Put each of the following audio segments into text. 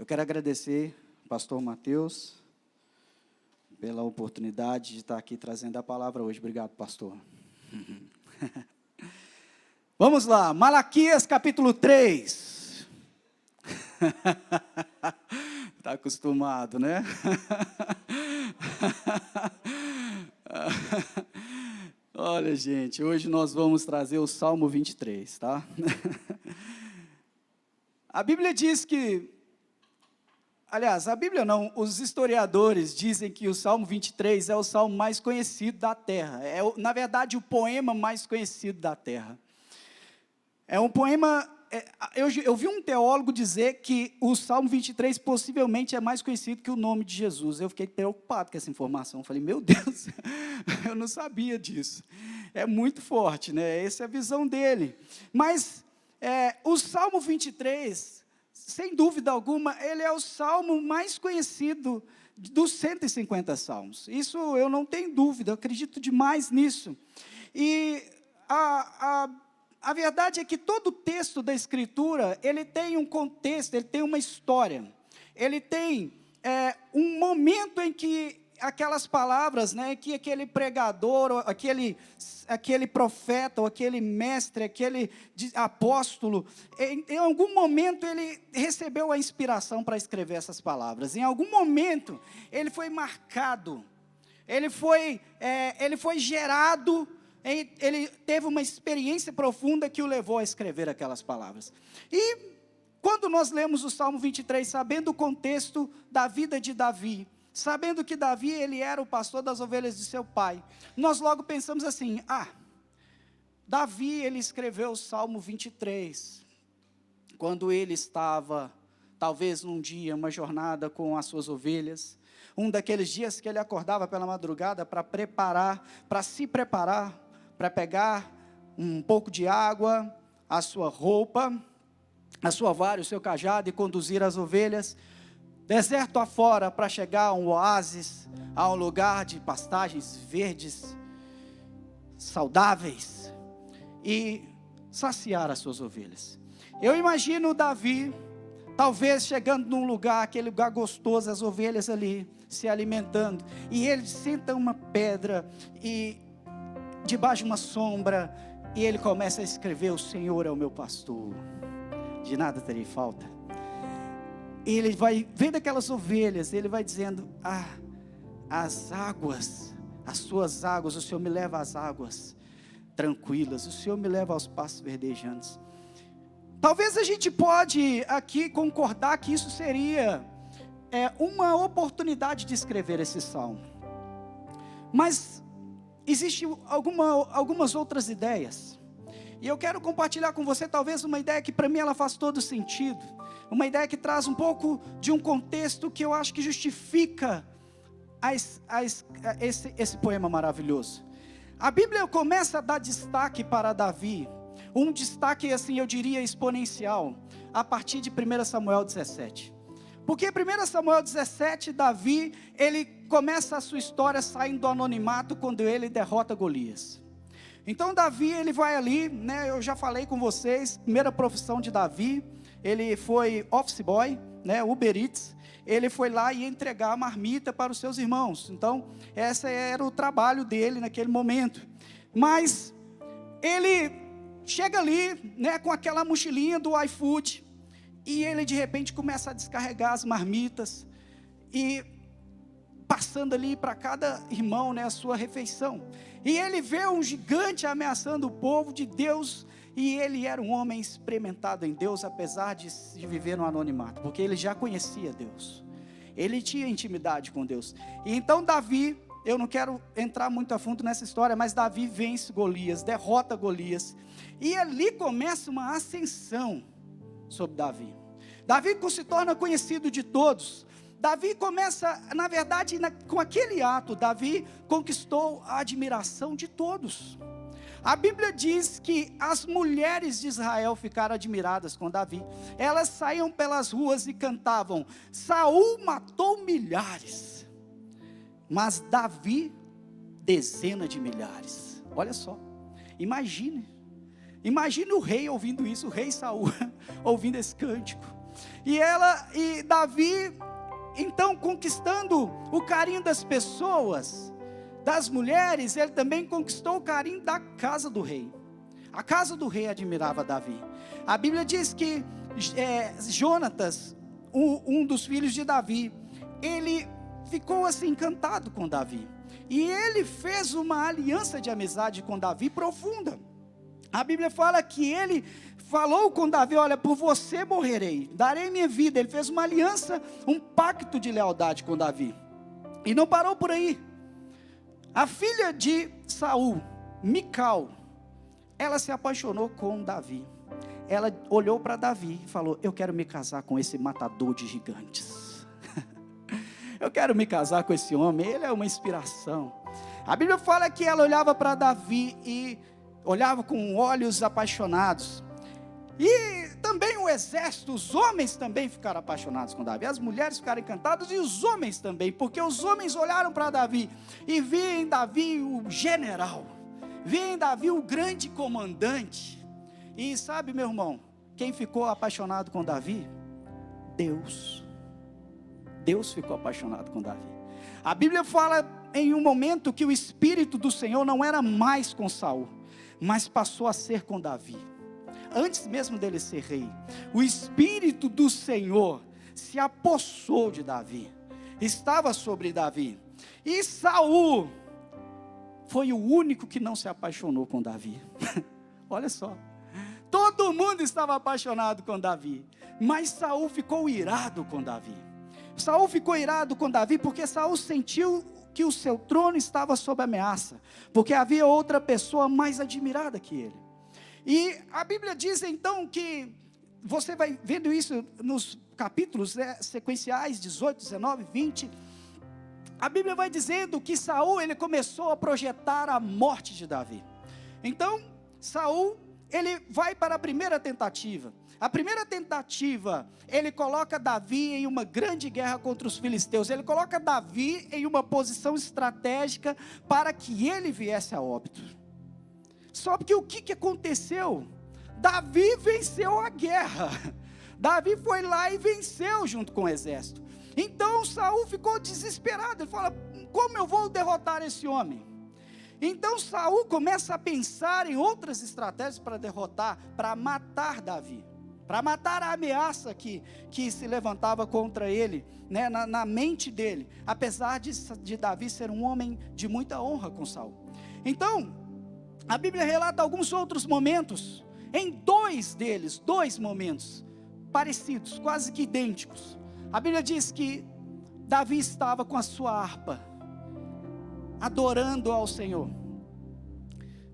Eu quero agradecer ao pastor Mateus pela oportunidade de estar aqui trazendo a palavra hoje. Obrigado, pastor. Vamos lá, Malaquias capítulo 3. Está acostumado, né? Olha, gente, hoje nós vamos trazer o Salmo 23, tá? A Bíblia diz que, aliás, a Bíblia não, os historiadores dizem que o Salmo 23 é o salmo mais conhecido da terra. É, na verdade, o poema mais conhecido da terra. É um poema, eu vi um teólogo dizer que o Salmo 23 possivelmente é mais conhecido que o nome de Jesus. Eu fiquei preocupado com essa informação. Eu falei, meu Deus, eu não sabia disso. É muito forte, né? Essa é a visão dele. Mas o Salmo 23, sem dúvida alguma, ele é o salmo mais conhecido dos 150 salmos. Isso eu não tenho dúvida, eu acredito demais nisso. E a verdade é que todo o texto da Escritura, ele tem um contexto, ele tem uma história. Ele tem um momento em que aquelas palavras, né, que aquele pregador, aquele profeta, ou aquele mestre, aquele apóstolo, em algum momento ele recebeu a inspiração para escrever essas palavras. Em algum momento ele foi marcado, ele foi gerado, ele teve uma experiência profunda que o levou a escrever aquelas palavras. E quando nós lemos o Salmo 23, sabendo o contexto da vida de Davi, sabendo que Davi, ele era o pastor das ovelhas de seu pai, nós logo pensamos assim, Davi, ele escreveu o Salmo 23, quando ele estava, talvez num dia, uma jornada com as suas ovelhas, um daqueles dias que ele acordava pela madrugada para se preparar, para pegar um pouco de água, a sua roupa, a sua vara, o seu cajado e conduzir as ovelhas, deserto afora, para chegar a um oásis, a um lugar de pastagens verdes, saudáveis, e saciar as suas ovelhas. Eu imagino Davi, talvez chegando num lugar, aquele lugar gostoso, as ovelhas ali, se alimentando, e ele senta uma pedra, e debaixo de uma sombra, e ele começa a escrever, o Senhor é o meu pastor, de nada terei falta. Ele vai vendo aquelas ovelhas, ele vai dizendo, as águas, as suas águas, o Senhor me leva às águas tranquilas, o Senhor me leva aos pastos verdejantes. Talvez a gente pode aqui concordar que isso seria uma oportunidade de escrever esse salmo, mas existem algumas outras ideias, e eu quero compartilhar com você talvez uma ideia que para mim ela faz todo sentido, uma ideia que traz um pouco de um contexto que eu acho que justifica esse poema maravilhoso. A Bíblia começa a dar destaque para Davi, um destaque assim eu diria exponencial, a partir de 1 Samuel 17. Porque 1 Samuel 17, Davi, ele começa a sua história saindo do anonimato quando ele derrota Golias. Então Davi, ele vai ali, né, eu já falei com vocês, primeira profissão de Davi, ele foi office boy, né, Uber Eats, ele foi lá e entregar a marmita para os seus irmãos. Então, esse era o trabalho dele naquele momento. Mas, ele chega ali, né, com aquela mochilinha do iFood, e ele de repente começa a descarregar as marmitas, e passando ali para cada irmão, né, a sua refeição. E ele vê um gigante ameaçando o povo de Deus, e ele era um homem experimentado em Deus, apesar de viver no anonimato, porque ele já conhecia Deus, ele tinha intimidade com Deus. E então Davi, eu não quero entrar muito a fundo nessa história, mas Davi vence Golias, derrota Golias, e ali começa uma ascensão sobre Davi. Davi se torna conhecido de todos. Davi começa, na verdade, com aquele ato, Davi conquistou a admiração de todos. A Bíblia diz que as mulheres de Israel ficaram admiradas com Davi. Elas saíam pelas ruas e cantavam, Saul matou milhares, mas Davi, dezenas de milhares. Olha só, imagine o rei ouvindo isso, o rei Saul, ouvindo esse cântico. E Davi, então, conquistando o carinho das pessoas, das mulheres, ele também conquistou o carinho da casa do rei. A casa do rei admirava Davi. A Bíblia diz que Jonatas, um dos filhos de Davi, ele ficou assim encantado com Davi. E ele fez uma aliança de amizade com Davi profunda. A Bíblia fala que ele falou com Davi: olha, por você morrerei, darei minha vida. Ele fez uma aliança, um pacto de lealdade com Davi. E não parou por aí. A filha de Saul, Mical, ela se apaixonou com Davi. Ela olhou para Davi e falou: eu quero me casar com esse matador de gigantes. Eu quero me casar com esse homem, ele é uma inspiração. A Bíblia fala que ela olhava para Davi e olhava com olhos apaixonados. E também o exército, os homens também ficaram apaixonados com Davi. As mulheres ficaram encantadas e os homens também, porque os homens olharam para Davi e viam em Davi o general, viam em Davi o grande comandante. E sabe, meu irmão, quem ficou apaixonado com Davi? Deus. Deus ficou apaixonado com Davi. A Bíblia fala em um momento que o Espírito do Senhor não era mais com Saul, mas passou a ser com Davi. Antes mesmo dele ser rei, o Espírito do Senhor se apossou de Davi, estava sobre Davi. E Saul foi o único que não se apaixonou com Davi. Olha só, todo mundo estava apaixonado com Davi, mas Saul ficou irado com Davi. Saul ficou irado com Davi porque Saul sentiu que o seu trono estava sob ameaça, porque havia outra pessoa mais admirada que ele. E a Bíblia diz então que, você vai vendo isso nos capítulos sequenciais, 18, 19, 20, a Bíblia vai dizendo que Saul, ele começou a projetar a morte de Davi. Então, Saul, ele vai para a primeira tentativa. A primeira tentativa, ele coloca Davi em uma grande guerra contra os filisteus. Ele coloca Davi em uma posição estratégica para que ele viesse a óbito. Só que o que aconteceu? Davi venceu a guerra. Davi foi lá e venceu junto com o exército. Então Saul ficou desesperado. Ele fala: como eu vou derrotar esse homem? Então Saul começa a pensar em outras estratégias para derrotar, para matar Davi, para matar a ameaça que se levantava contra ele, né, na mente dele, apesar de Davi ser um homem de muita honra com Saul. Então, a Bíblia relata alguns outros momentos, em dois momentos parecidos, quase que idênticos. A Bíblia diz que Davi estava com a sua harpa, adorando ao Senhor,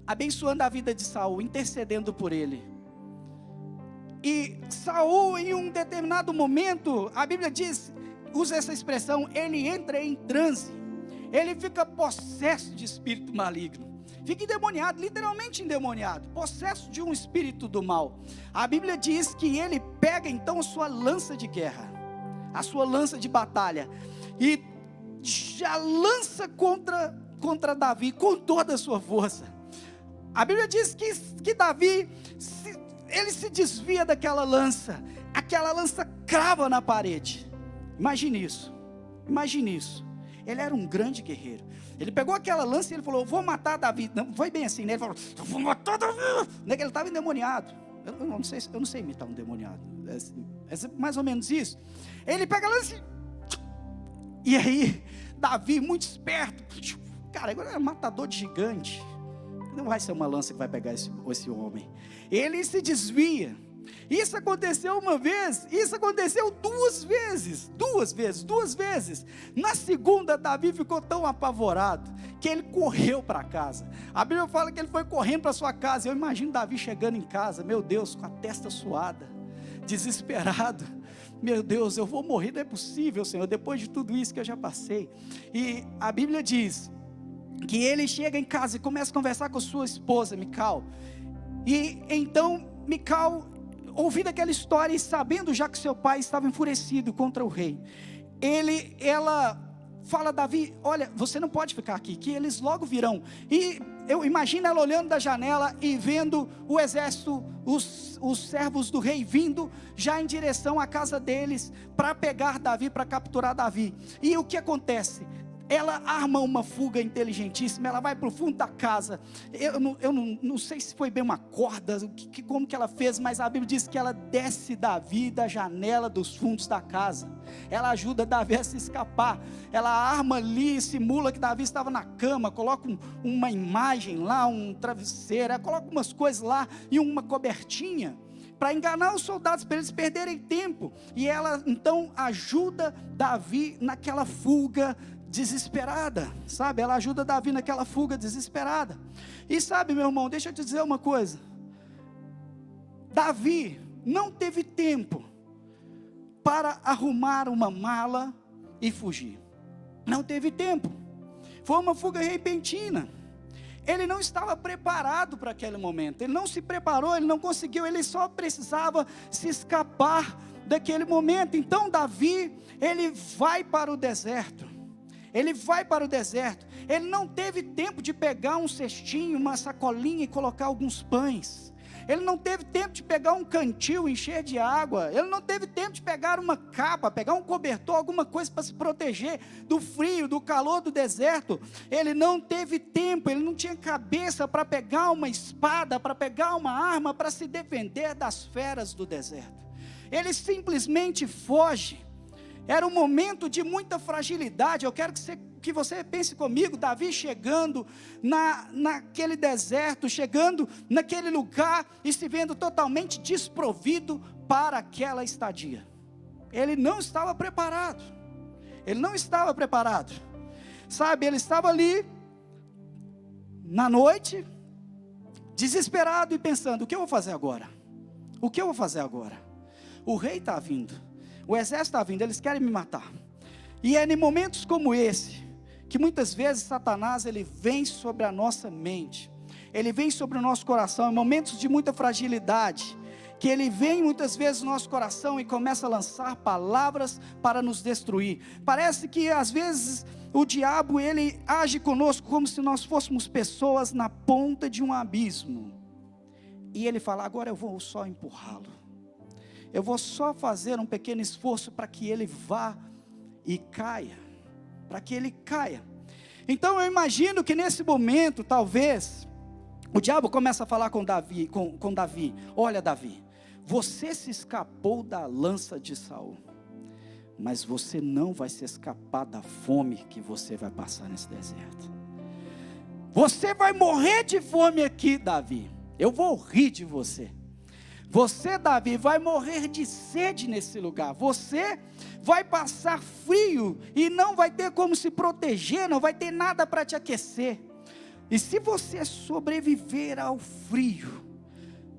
abençoando a vida de Saul, intercedendo por ele. E Saul, em um determinado momento, a Bíblia diz, usa essa expressão, ele entra em transe, ele fica possesso de espírito maligno, fica endemoniado, literalmente endemoniado, possesso de um espírito do mal. A Bíblia diz que ele pega então a sua lança de guerra, a sua lança de batalha, e já lança contra Davi com toda a sua força. A Bíblia diz que Davi, ele se desvia daquela lança, aquela lança crava na parede. Imagine isso, ele era um grande guerreiro, ele pegou aquela lança e ele falou: vou matar Davi. Não foi bem assim, né? Ele falou: vou matar Davi. Ele estava endemoniado. Eu não sei imitar um endemoniado, é mais ou menos isso. Ele pega a lança e aí Davi, muito esperto, cara, agora é matador de gigante, não vai ser uma lança que vai pegar esse homem. Ele se desvia. Isso aconteceu uma vez, isso aconteceu duas vezes. Na segunda, Davi ficou tão apavorado que ele correu para casa. A Bíblia fala que ele foi correndo para sua casa. Eu imagino Davi chegando em casa, meu Deus, com a testa suada, desesperado. Meu Deus, eu vou morrer, não é possível, Senhor, depois de tudo isso que eu já passei. E a Bíblia diz que ele chega em casa e começa a conversar com sua esposa, Mical. E então Mical, ouvindo aquela história e sabendo já que seu pai estava enfurecido contra o rei, ela fala: Davi, olha, você não pode ficar aqui, que eles logo virão. E eu imagino ela olhando da janela e vendo o exército, os servos do rei vindo já em direção à casa deles, para pegar Davi, para capturar Davi. E o que acontece? Ela arma uma fuga inteligentíssima, ela vai para o fundo da casa. Eu não sei se foi bem uma corda, como que ela fez, mas a Bíblia diz que ela desce Davi da janela dos fundos da casa. Ela ajuda Davi a se escapar. Ela arma ali, simula que Davi estava na cama, coloca uma imagem lá, um travesseiro, ela coloca umas coisas lá e uma cobertinha, para enganar os soldados, para eles perderem tempo. E ela então ajuda Davi naquela fuga desesperada, sabe? Ela ajuda Davi naquela fuga desesperada. E sabe, meu irmão, deixa eu te dizer uma coisa: Davi não teve tempo para arrumar uma mala e fugir. Não teve tempo. Foi uma fuga repentina. Ele não estava preparado para aquele momento. Ele não se preparou, ele não conseguiu, ele só precisava se escapar daquele momento. Então Davi, ele vai para o deserto. Ele vai para o deserto. Ele não teve tempo de pegar um cestinho, uma sacolinha e colocar alguns pães. Ele não teve tempo de pegar um cantil, encher de água. Ele não teve tempo de pegar uma capa, pegar um cobertor, alguma coisa para se proteger do frio, do calor do deserto. Ele não teve tempo, ele não tinha cabeça para pegar uma espada, para pegar uma arma, para se defender das feras do deserto. Ele simplesmente foge. Era um momento de muita fragilidade. Eu quero que você pense comigo: Davi chegando naquele deserto, chegando naquele lugar e se vendo totalmente desprovido para aquela estadia. Ele não estava preparado. Ele não estava preparado. Sabe, ele estava ali na noite, desesperado e pensando: o que eu vou fazer agora? O que eu vou fazer agora? O rei está vindo. O exército está vindo, eles querem me matar. E é em momentos como esse, que muitas vezes Satanás, ele vem sobre a nossa mente, ele vem sobre o nosso coração, em momentos de muita fragilidade, que ele vem muitas vezes no nosso coração e começa a lançar palavras para nos destruir. Parece que às vezes o diabo, ele age conosco como se nós fôssemos pessoas na ponta de um abismo, e ele fala: agora eu vou só empurrá-lo. Eu vou só fazer um pequeno esforço para que ele vá e caia. Para que ele caia. Então eu imagino que nesse momento, talvez, o diabo começa a falar com Davi: olha, Davi, você se escapou da lança de Saul, mas você não vai se escapar da fome que você vai passar nesse deserto. Você vai morrer de fome aqui, Davi. Eu vou rir de você. Você, Davi, vai morrer de sede nesse lugar. Você vai passar frio e não vai ter como se proteger, não vai ter nada para te aquecer. E se você sobreviver ao frio,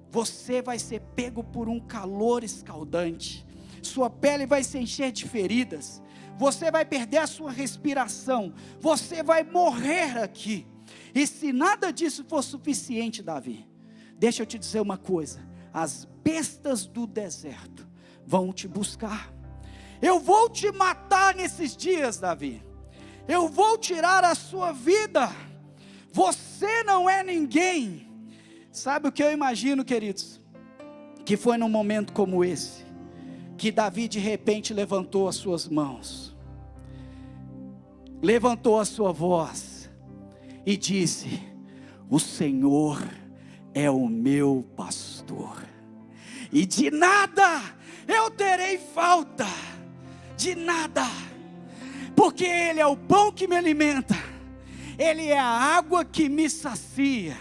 você vai ser pego por um calor escaldante. Sua pele vai se encher de feridas. Você vai perder a sua respiração. Você vai morrer aqui. E se nada disso for suficiente, Davi, deixa eu te dizer uma coisa: as bestas do deserto vão te buscar. Eu vou te matar nesses dias, Davi. Eu vou tirar a sua vida. Você não é ninguém. Sabe o que eu imagino, queridos? Que foi num momento como esse, que Davi de repente levantou as suas mãos, levantou a sua voz e disse: o Senhor é o meu pastor, e de nada eu terei falta, de nada, porque Ele é o pão que me alimenta, Ele é a água que me sacia,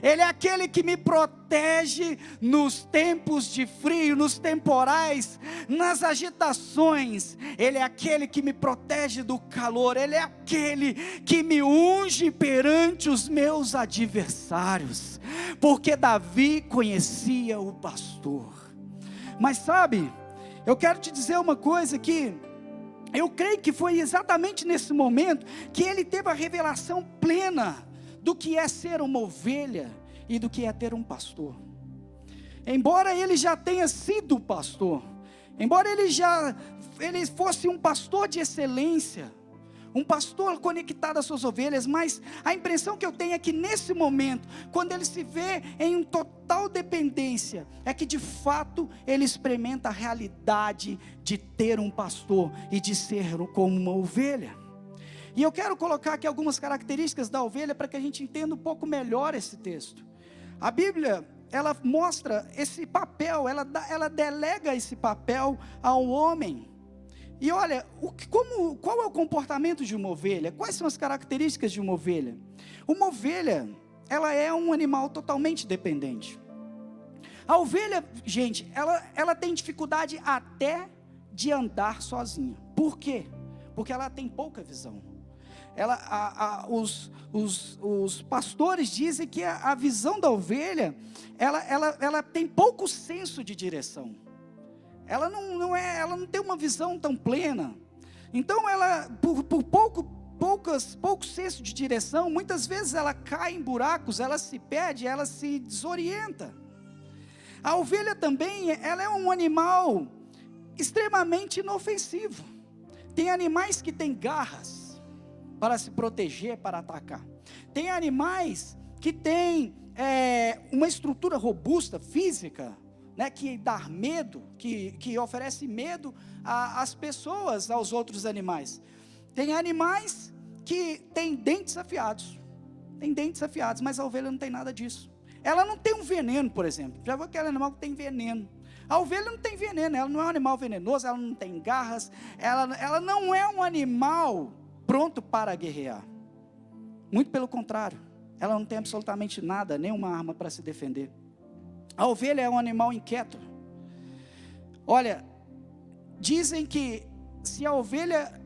Ele é aquele que me protege nos tempos de frio, nos temporais, nas agitações. Ele é aquele que me protege do calor. Ele é aquele que me unge perante os meus adversários. Porque Davi conhecia o pastor. Mas sabe, eu quero te dizer uma coisa que eu creio que foi exatamente nesse momento que ele teve a revelação plena do que é ser uma ovelha e do que é ter um pastor. Embora ele já tenha sido pastor, embora ele fosse um pastor de excelência, um pastor conectado às suas ovelhas, mas a impressão que eu tenho é que nesse momento, quando ele se vê em total dependência, é que de fato ele experimenta a realidade de ter um pastor e de ser como uma ovelha. E eu quero colocar aqui algumas características da ovelha para que a gente entenda um pouco melhor esse texto. A Bíblia, ela mostra esse papel, ela delega esse papel ao homem. E olha, qual é o comportamento de uma ovelha? Quais são as características de uma ovelha? Uma ovelha, ela é um animal totalmente dependente. A ovelha, gente, ela tem dificuldade até de andar sozinha. Por quê? Porque ela tem pouca visão. Os pastores dizem que a visão da ovelha, ela tem pouco senso de direção. Ela não tem uma visão tão plena. Então ela, por pouco senso de direção, muitas vezes ela cai em buracos, ela se perde, ela se desorienta. A ovelha também, ela é um animal extremamente inofensivo. Tem animais que têm garras para se proteger, para atacar. Tem animais que têm uma estrutura robusta, física, né, que dá medo, que oferece medo às pessoas, aos outros animais. Tem animais que têm dentes afiados. Tem dentes afiados, mas a ovelha não tem nada disso. Ela não tem um veneno, por exemplo. Já viu aquele animal que tem veneno? A ovelha não tem veneno, ela não é um animal venenoso, ela não tem garras, ela não é um animal pronto para guerrear. Muito pelo contrário, ela não tem absolutamente nada, nenhuma arma para se defender. A ovelha é um animal inquieto. Olha, dizem que se a ovelha,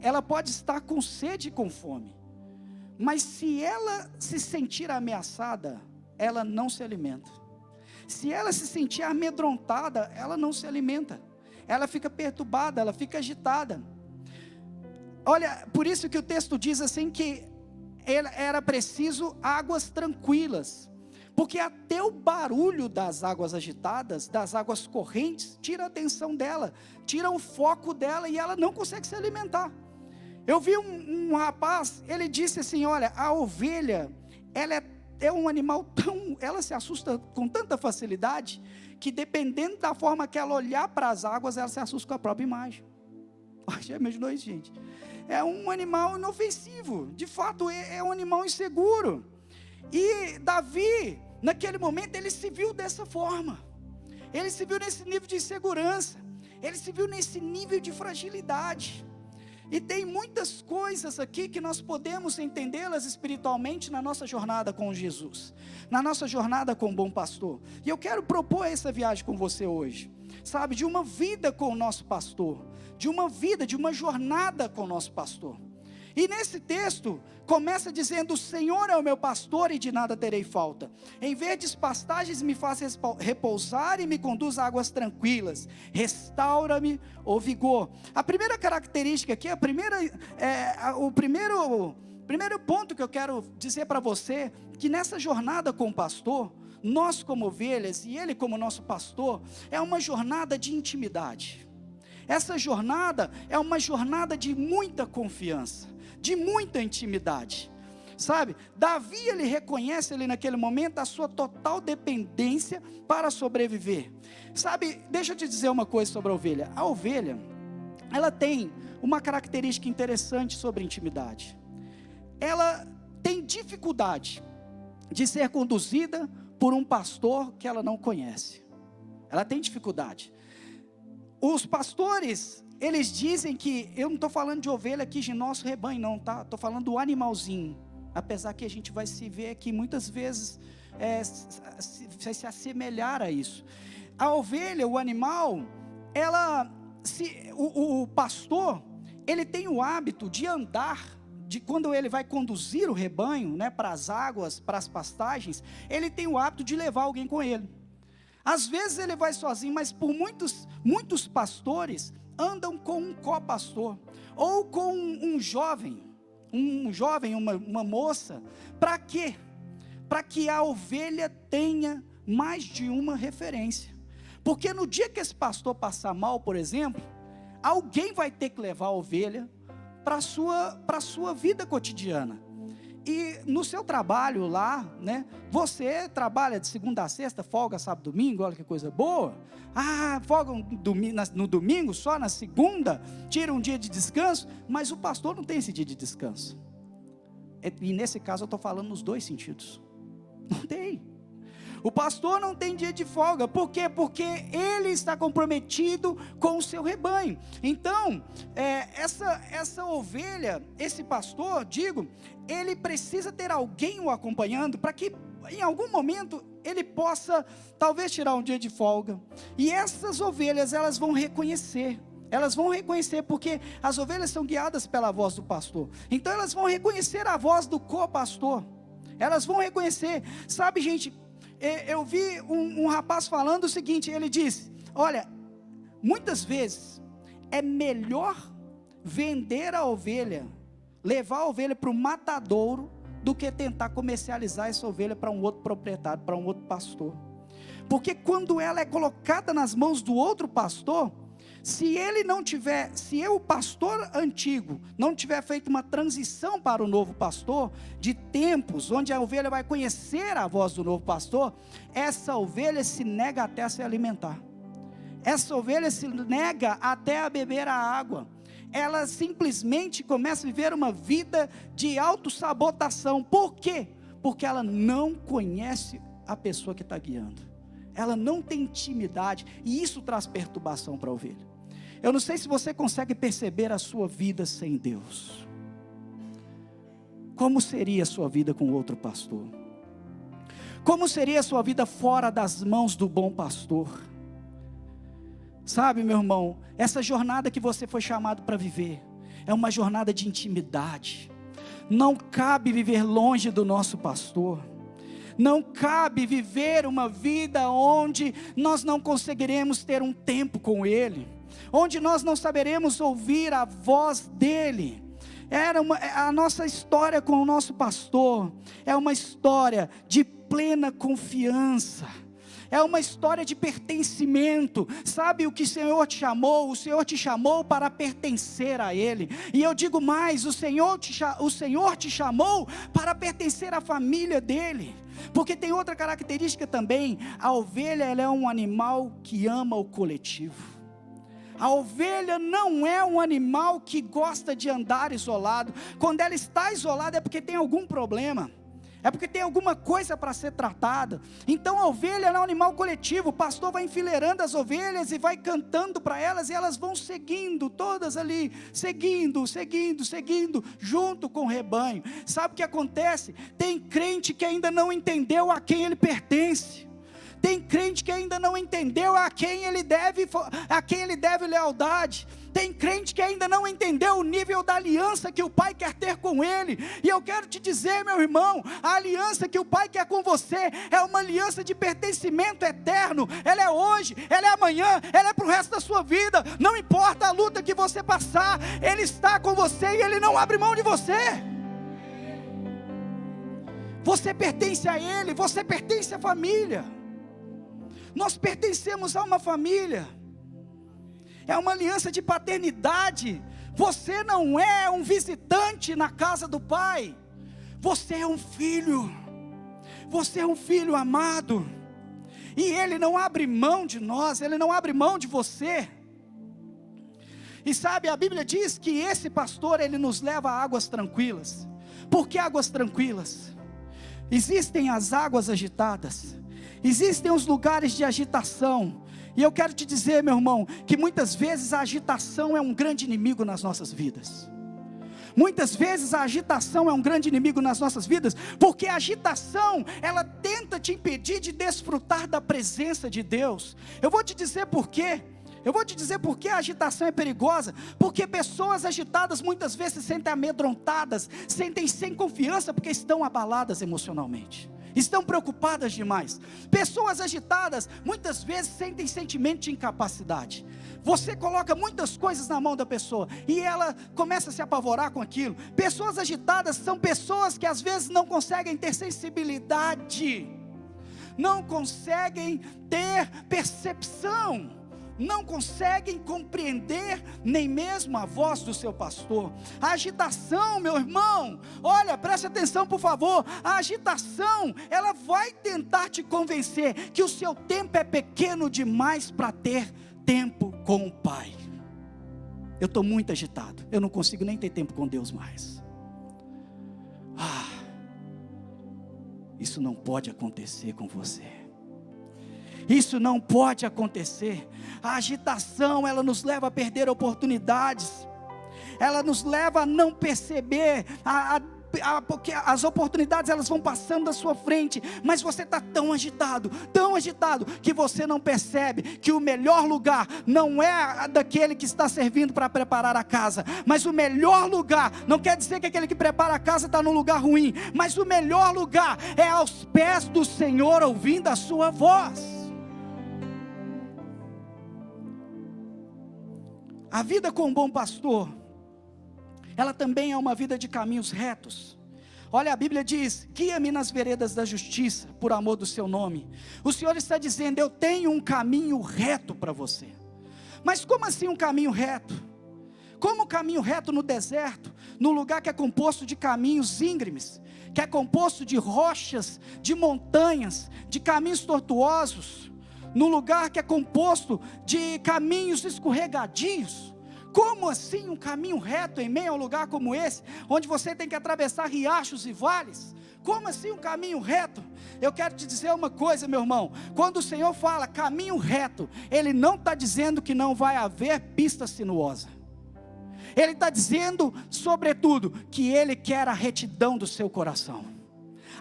ela pode estar com sede e com fome, mas se ela se sentir ameaçada, ela não se alimenta. Se ela se sentir amedrontada, ela não se alimenta. Ela fica perturbada, ela fica agitada. Olha, por isso que o texto diz assim que era preciso águas tranquilas, porque até o barulho das águas agitadas, das águas correntes, tira a atenção dela, tira o foco dela e ela não consegue se alimentar. Eu vi um rapaz, ele disse assim, olha, a ovelha, ela é um animal ela se assusta com tanta facilidade, que dependendo da forma que ela olhar para as águas, ela se assusta com a própria imagem. Já imaginou isso, gente? É um animal inofensivo, de fato é um animal inseguro. E Davi, naquele momento, ele se viu dessa forma. Ele se viu nesse nível de insegurança. Ele se viu nesse nível de fragilidade. E tem muitas coisas aqui que nós podemos entendê-las espiritualmente na nossa jornada com Jesus, na nossa jornada com o bom pastor. E eu quero propor essa viagem com você hoje, sabe, de uma vida com o nosso pastor, de uma jornada com o nosso pastor. E nesse texto, começa dizendo, o Senhor é o meu pastor e de nada terei falta. Em verdes pastagens me faz repousar e me conduz a águas tranquilas. Restaura-me o vigor. A primeira característica aqui, o primeiro ponto que eu quero dizer para você, que nessa jornada com o pastor, nós como ovelhas e ele como nosso pastor, é uma jornada de intimidade. Essa jornada é uma jornada de muita confiança, de muita intimidade, sabe? Davi, ele reconhece ali naquele momento a sua total dependência para sobreviver, sabe? Deixa eu te dizer uma coisa sobre a ovelha. A ovelha, ela tem uma característica interessante sobre intimidade. Ela tem dificuldade de ser conduzida por um pastor que ela não conhece. Ela tem dificuldade. Os pastores, eles dizem que, eu não estou falando de ovelha aqui de nosso rebanho não, tá? Estou falando do animalzinho, apesar que a gente vai se ver aqui muitas vezes, vai se assemelhar a isso. A ovelha, o animal, o pastor, ele tem o hábito de andar, quando ele vai conduzir o rebanho, né, para as águas, para as pastagens, ele tem o hábito de levar alguém com ele. Às vezes ele vai sozinho, mas por muitos pastores andam com um copastor, ou com um jovem, uma moça. Para quê? Para que a ovelha tenha mais de uma referência. Porque no dia que esse pastor passar mal, por exemplo, alguém vai ter que levar a ovelha para a sua vida cotidiana. E no seu trabalho lá, né? Você trabalha de segunda a sexta, folga sábado, domingo, olha que coisa boa. Folga no domingo, só na segunda, tira um dia de descanso, mas o pastor não tem esse dia de descanso. E nesse caso eu estou falando nos dois sentidos. Não tem. O pastor não tem dia de folga. Por quê? Porque ele está comprometido com o seu rebanho. Então, essa ovelha, esse pastor, ele precisa ter alguém o acompanhando para que em algum momento ele possa talvez tirar um dia de folga. E essas ovelhas, elas vão reconhecer. Elas vão reconhecer, porque as ovelhas são guiadas pela voz do pastor. Então elas vão reconhecer a voz do co-pastor. Elas vão reconhecer. Sabe, gente, eu vi um rapaz falando o seguinte, ele disse: olha, muitas vezes é melhor vender a ovelha, levar a ovelha para o matadouro, do que tentar comercializar essa ovelha para um outro proprietário, para um outro pastor. Porque quando ela é colocada nas mãos do outro pastor, se o pastor antigo não tiver feito uma transição para o novo pastor, de tempos onde a ovelha vai conhecer a voz do novo pastor, essa ovelha se nega até a se alimentar, essa ovelha se nega até a beber a água, ela simplesmente começa a viver uma vida de autossabotação. Por quê? Porque ela não conhece a pessoa que está guiando, ela não tem intimidade, e isso traz perturbação para a ovelha. Eu não sei se você consegue perceber a sua vida sem Deus. Como seria a sua vida com outro pastor? Como seria a sua vida fora das mãos do bom pastor? Sabe, meu irmão, essa jornada que você foi chamado para viver, é uma jornada de intimidade. Não cabe viver longe do nosso pastor. Não cabe viver uma vida onde nós não conseguiremos ter um tempo com Ele, onde nós não saberemos ouvir a voz dEle. A nossa história com o nosso pastor é uma história de plena confiança, é uma história de pertencimento. Sabe o que o Senhor te chamou? O Senhor te chamou para pertencer a Ele. E eu digo mais, o Senhor te chamou para pertencer à família dEle. Porque tem outra característica também: a ovelha, ela é um animal que ama o coletivo. A ovelha não é um animal que gosta de andar isolado. Quando ela está isolada é porque tem algum problema, é porque tem alguma coisa para ser tratada. Então a ovelha é um animal coletivo. O pastor vai enfileirando as ovelhas e vai cantando para elas, e elas vão seguindo, todas ali, seguindo, junto com o rebanho. Sabe o que acontece? Tem crente que ainda não entendeu a quem ele pertence. Tem crente que ainda não entendeu a quem ele deve lealdade. Tem crente que ainda não entendeu o nível da aliança que o Pai quer ter com ele. E eu quero te dizer, meu irmão, a aliança que o Pai quer com você é uma aliança de pertencimento eterno. Ela é hoje, ela é amanhã, ela é para o resto da sua vida. Não importa a luta que você passar, Ele está com você e Ele não abre mão de você. Você pertence a Ele, você pertence à família. Nós pertencemos a uma família, é uma aliança de paternidade. Você não é um visitante na casa do Pai, você é um filho, você é um filho amado, e Ele não abre mão de nós, Ele não abre mão de você. E sabe, a Bíblia diz que esse pastor, ele nos leva a águas tranquilas. Por que águas tranquilas? Existem as águas agitadas, existem os lugares de agitação, e eu quero te dizer, meu irmão, que muitas vezes a agitação é um grande inimigo nas nossas vidas. Muitas vezes a agitação é um grande inimigo nas nossas vidas, porque a agitação, ela tenta te impedir de desfrutar da presença de Deus. Eu vou te dizer por quê. A agitação é perigosa, porque pessoas agitadas muitas vezes se sentem amedrontadas, sentem sem confiança, porque estão abaladas emocionalmente, estão preocupadas demais. Pessoas agitadas muitas vezes sentem sentimento de incapacidade. Você coloca muitas coisas na mão da pessoa e ela começa a se apavorar com aquilo. Pessoas agitadas são pessoas que às vezes não conseguem ter sensibilidade, não conseguem ter percepção. não conseguem compreender nem mesmo a voz do seu pastor. A agitação, meu irmão, olha, preste atenção por favor, a agitação, ela vai tentar te convencer que o seu tempo é pequeno demais para ter tempo com o Pai. Eu estou muito agitado, eu não consigo nem ter tempo com Deus mais. Isso não pode acontecer com você. Isso não pode acontecer. A agitação, ela nos leva a perder oportunidades. Ela nos leva a não perceber porque as oportunidades elas vão passando à sua frente, mas você está tão agitado, que você não percebe que o melhor lugar não é daquele que está servindo para preparar a casa, mas o melhor lugar, não quer dizer que aquele que prepara a casa está num lugar ruim, mas o melhor lugar é aos pés do Senhor, ouvindo a sua voz. A vida com um bom pastor, ela também é uma vida de caminhos retos. Olha, a Bíblia diz: guia-me nas veredas da justiça, por amor do seu nome. O Senhor está dizendo: eu tenho um caminho reto para você. Mas como assim um caminho reto? Como caminho reto no deserto, no lugar que é composto de caminhos íngremes, que é composto de rochas, de montanhas, de caminhos tortuosos, no lugar que é composto de caminhos escorregadios? Como assim um caminho reto em meio a um lugar como esse, onde você tem que atravessar riachos e vales? Como assim um caminho reto? Eu quero te dizer uma coisa, meu irmão, quando o Senhor fala caminho reto, Ele não está dizendo que não vai haver pista sinuosa. Ele está dizendo, sobretudo, que Ele quer a retidão do seu coração.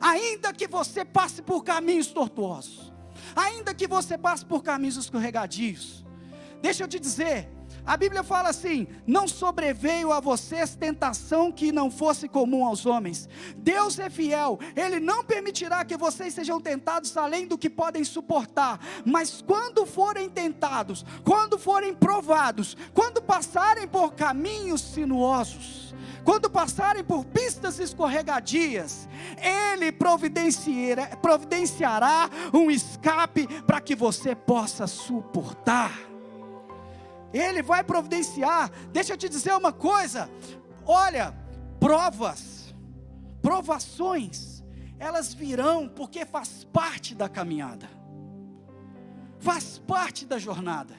Ainda que você passe por caminhos tortuosos, ainda que você passe por caminhos escorregadios, deixa eu te dizer, a Bíblia fala assim: não sobreveio a vocês tentação que não fosse comum aos homens. Deus é fiel, Ele não permitirá que vocês sejam tentados além do que podem suportar, mas quando forem tentados, quando forem provados, quando passarem por caminhos sinuosos, quando passarem por pistas escorregadias, Ele providenciará um escape para que você possa suportar. Ele vai providenciar. Deixa eu te dizer uma coisa, olha, provações, elas virão porque faz parte da caminhada, faz parte da jornada.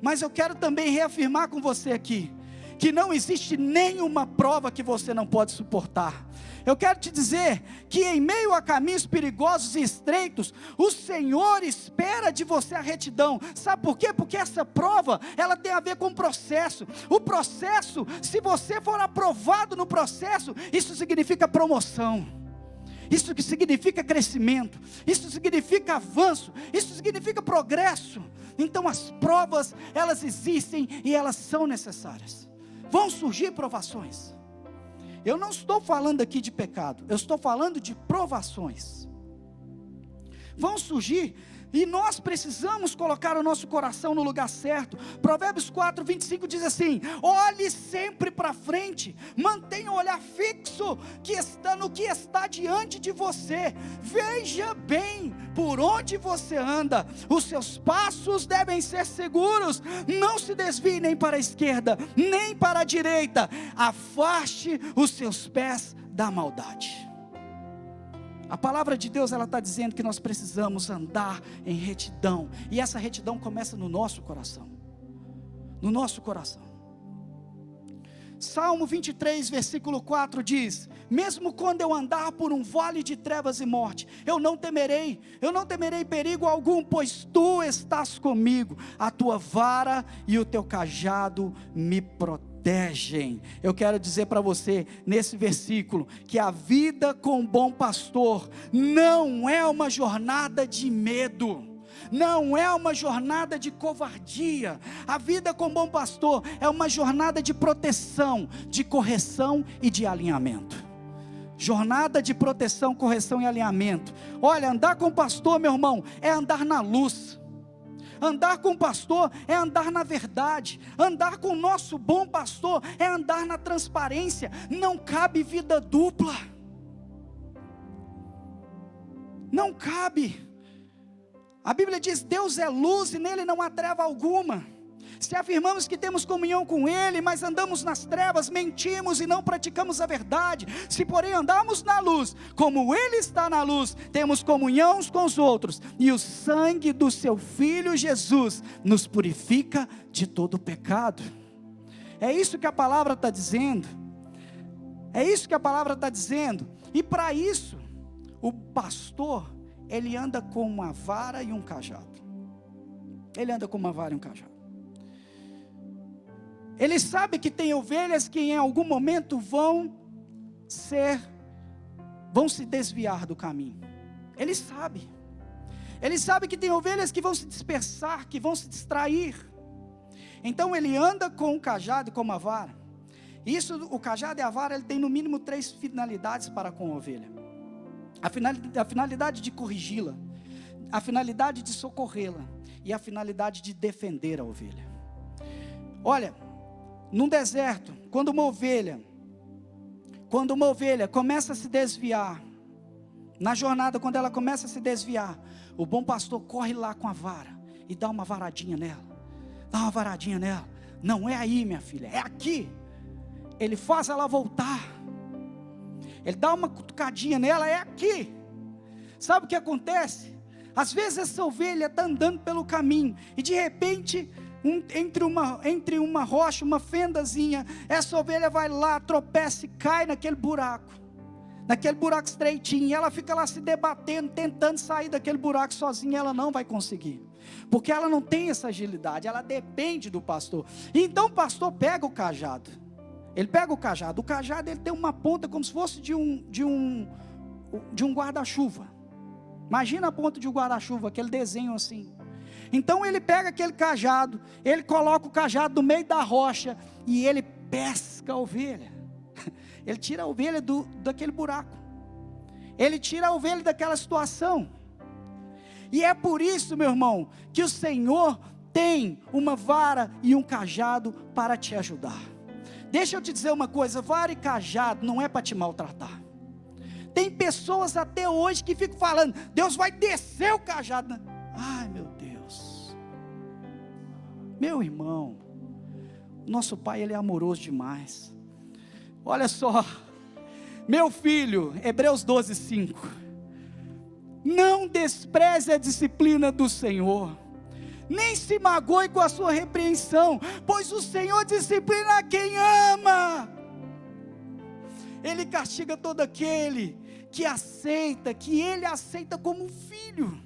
Mas eu quero também reafirmar com você aqui, que não existe nenhuma prova que você não pode suportar. Eu quero te dizer que em meio a caminhos perigosos e estreitos, o Senhor espera de você a retidão. Sabe por quê? Porque essa prova, ela tem a ver com o processo. O processo, se você for aprovado no processo, isso significa promoção. Isso que significa crescimento, isso significa avanço, isso significa progresso. Então as provas, elas existem e elas são necessárias. Vão surgir provações. Eu não estou falando aqui de pecado, eu estou falando de provações. Vão surgir, e nós precisamos colocar o nosso coração no lugar certo. Provérbios 4, 25 diz assim: olhe sempre para frente, mantenha o olhar fixo no que está diante de você, veja bem por onde você anda, os seus passos devem ser seguros, não se desvie nem para a esquerda, nem para a direita, afaste os seus pés da maldade. A palavra de Deus, ela está dizendo que nós precisamos andar em retidão, e essa retidão começa no nosso coração, no nosso coração. Salmo 23, versículo 4 diz: mesmo quando eu andar por um vale de trevas e morte, eu não temerei perigo algum, pois tu estás comigo, a tua vara e o teu cajado me protegem. Eu quero dizer para você, nesse versículo, que a vida com um bom pastor não é uma jornada de medo, não é uma jornada de covardia. A vida com um bom pastor é uma jornada de proteção, de correção e de alinhamento. Jornada de proteção, correção e alinhamento. Olha, andar com o pastor, meu irmão, é andar na luz. Andar com o pastor é andar na verdade. Andar com o nosso bom pastor é andar na transparência. Não cabe vida dupla. Não cabe. A Bíblia diz: Deus é luz e nele não há treva alguma. Se afirmamos que temos comunhão com Ele, mas andamos nas trevas, mentimos e não praticamos a verdade. Se porém andamos na luz, como Ele está na luz, temos comunhão uns com os outros, e o sangue do seu Filho Jesus nos purifica de todo pecado. É isso que a palavra está dizendo. É isso que a palavra está dizendo. E para isso, o pastor, ele anda com uma vara e um cajado. Ele anda com uma vara e um cajado. Ele sabe que tem ovelhas que em algum momento vão se desviar do caminho. Ele sabe. Ele sabe que tem ovelhas que vão se dispersar, que vão se distrair. Então ele anda com o cajado e com uma vara. Isso, o cajado e a vara, ele tem no mínimo 3 finalidades para com a ovelha. A finalidade de corrigi-la, a finalidade de socorrê-la e a finalidade de defender a ovelha. Olha, num deserto, quando uma ovelha começa a se desviar, na jornada, quando ela começa a se desviar, o bom pastor corre lá com a vara e dá uma varadinha nela. Não é aí, minha filha, é aqui. Ele faz ela voltar. Ele dá uma cutucadinha nela, é aqui. Sabe o que acontece? Às vezes essa ovelha está andando pelo caminho e de repente, entre uma rocha, uma fendazinha, essa ovelha vai lá, tropeça e cai naquele buraco estreitinho, e ela fica lá se debatendo, tentando sair daquele buraco sozinha. Ela não vai conseguir, porque ela não tem essa agilidade, ela depende do pastor. Então o pastor pega o cajado, o cajado ele tem uma ponta como se fosse de um guarda-chuva. Imagina a ponta de um guarda-chuva, aquele desenho assim. Então ele pega aquele cajado, ele coloca o cajado no meio da rocha e ele pesca a ovelha. Ele tira a ovelha daquele buraco. Ele tira a ovelha daquela situação. E é por isso, meu irmão, que o Senhor tem uma vara e um cajado para te ajudar. Deixa eu te dizer uma coisa: vara e cajado não é para te maltratar. Tem pessoas até hoje que ficam falando: Deus vai descer o cajado. Ai, meu Deus. Meu irmão, nosso Pai, Ele é amoroso demais. Olha só, meu filho, Hebreus 12:5. Não despreze a disciplina do Senhor, nem se magoe com a sua repreensão, pois o Senhor disciplina quem ama. Ele castiga todo aquele que Ele aceita como filho.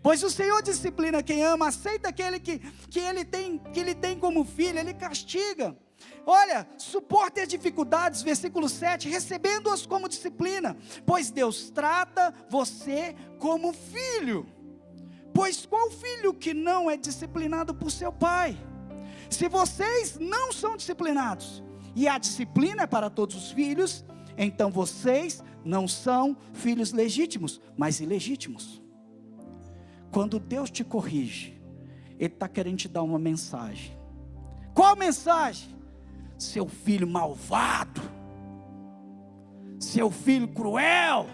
Pois o Senhor disciplina quem ama, aceita aquele que Ele tem como filho, Ele castiga. Olha, suporte as dificuldades, versículo 7, recebendo-as como disciplina, pois Deus trata você como filho. Pois qual filho que não é disciplinado por seu pai? Se vocês não são disciplinados, e a disciplina é para todos os filhos, então vocês não são filhos legítimos, mas ilegítimos. Quando Deus te corrige, Ele está querendo te dar uma mensagem. Qual mensagem? Seu filho malvado, seu filho cruel,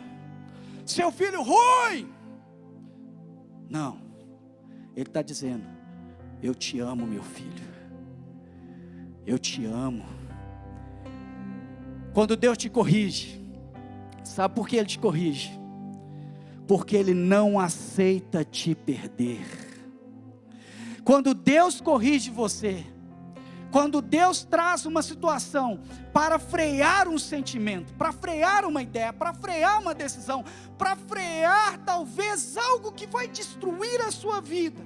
seu filho ruim. Não, Ele está dizendo: eu te amo, meu filho, eu te amo. Quando Deus te corrige, sabe por que Ele te corrige? Porque Ele não aceita te perder. Quando Deus corrige você, quando Deus traz uma situação para frear um sentimento, para frear uma ideia, para frear uma decisão, para frear talvez algo que vai destruir a sua vida,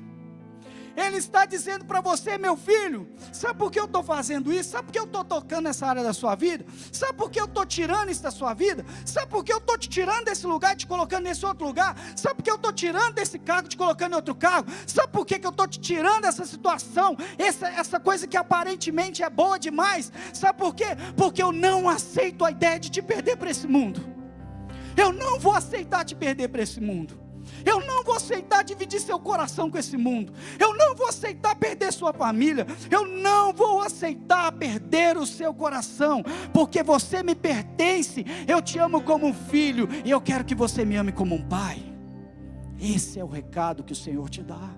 Ele está dizendo para você: meu filho, sabe por que eu estou fazendo isso? Sabe por que eu estou tocando nessa área da sua vida? Sabe por que eu estou tirando isso da sua vida? Sabe por que eu estou te tirando desse lugar e te colocando nesse outro lugar? Sabe por que eu estou tirando desse cargo e te colocando em outro cargo? Sabe por que eu estou te tirando dessa situação, essa coisa que aparentemente é boa demais? Sabe por quê? Porque eu não aceito a ideia de te perder para esse mundo. Eu não vou aceitar te perder para esse mundo. Eu não vou aceitar dividir seu coração com esse mundo. Eu não vou aceitar perder sua família. Eu não vou aceitar perder o seu coração, porque você me pertence. Eu te amo como um filho e eu quero que você me ame como um pai. Esse é o recado que o Senhor te dá.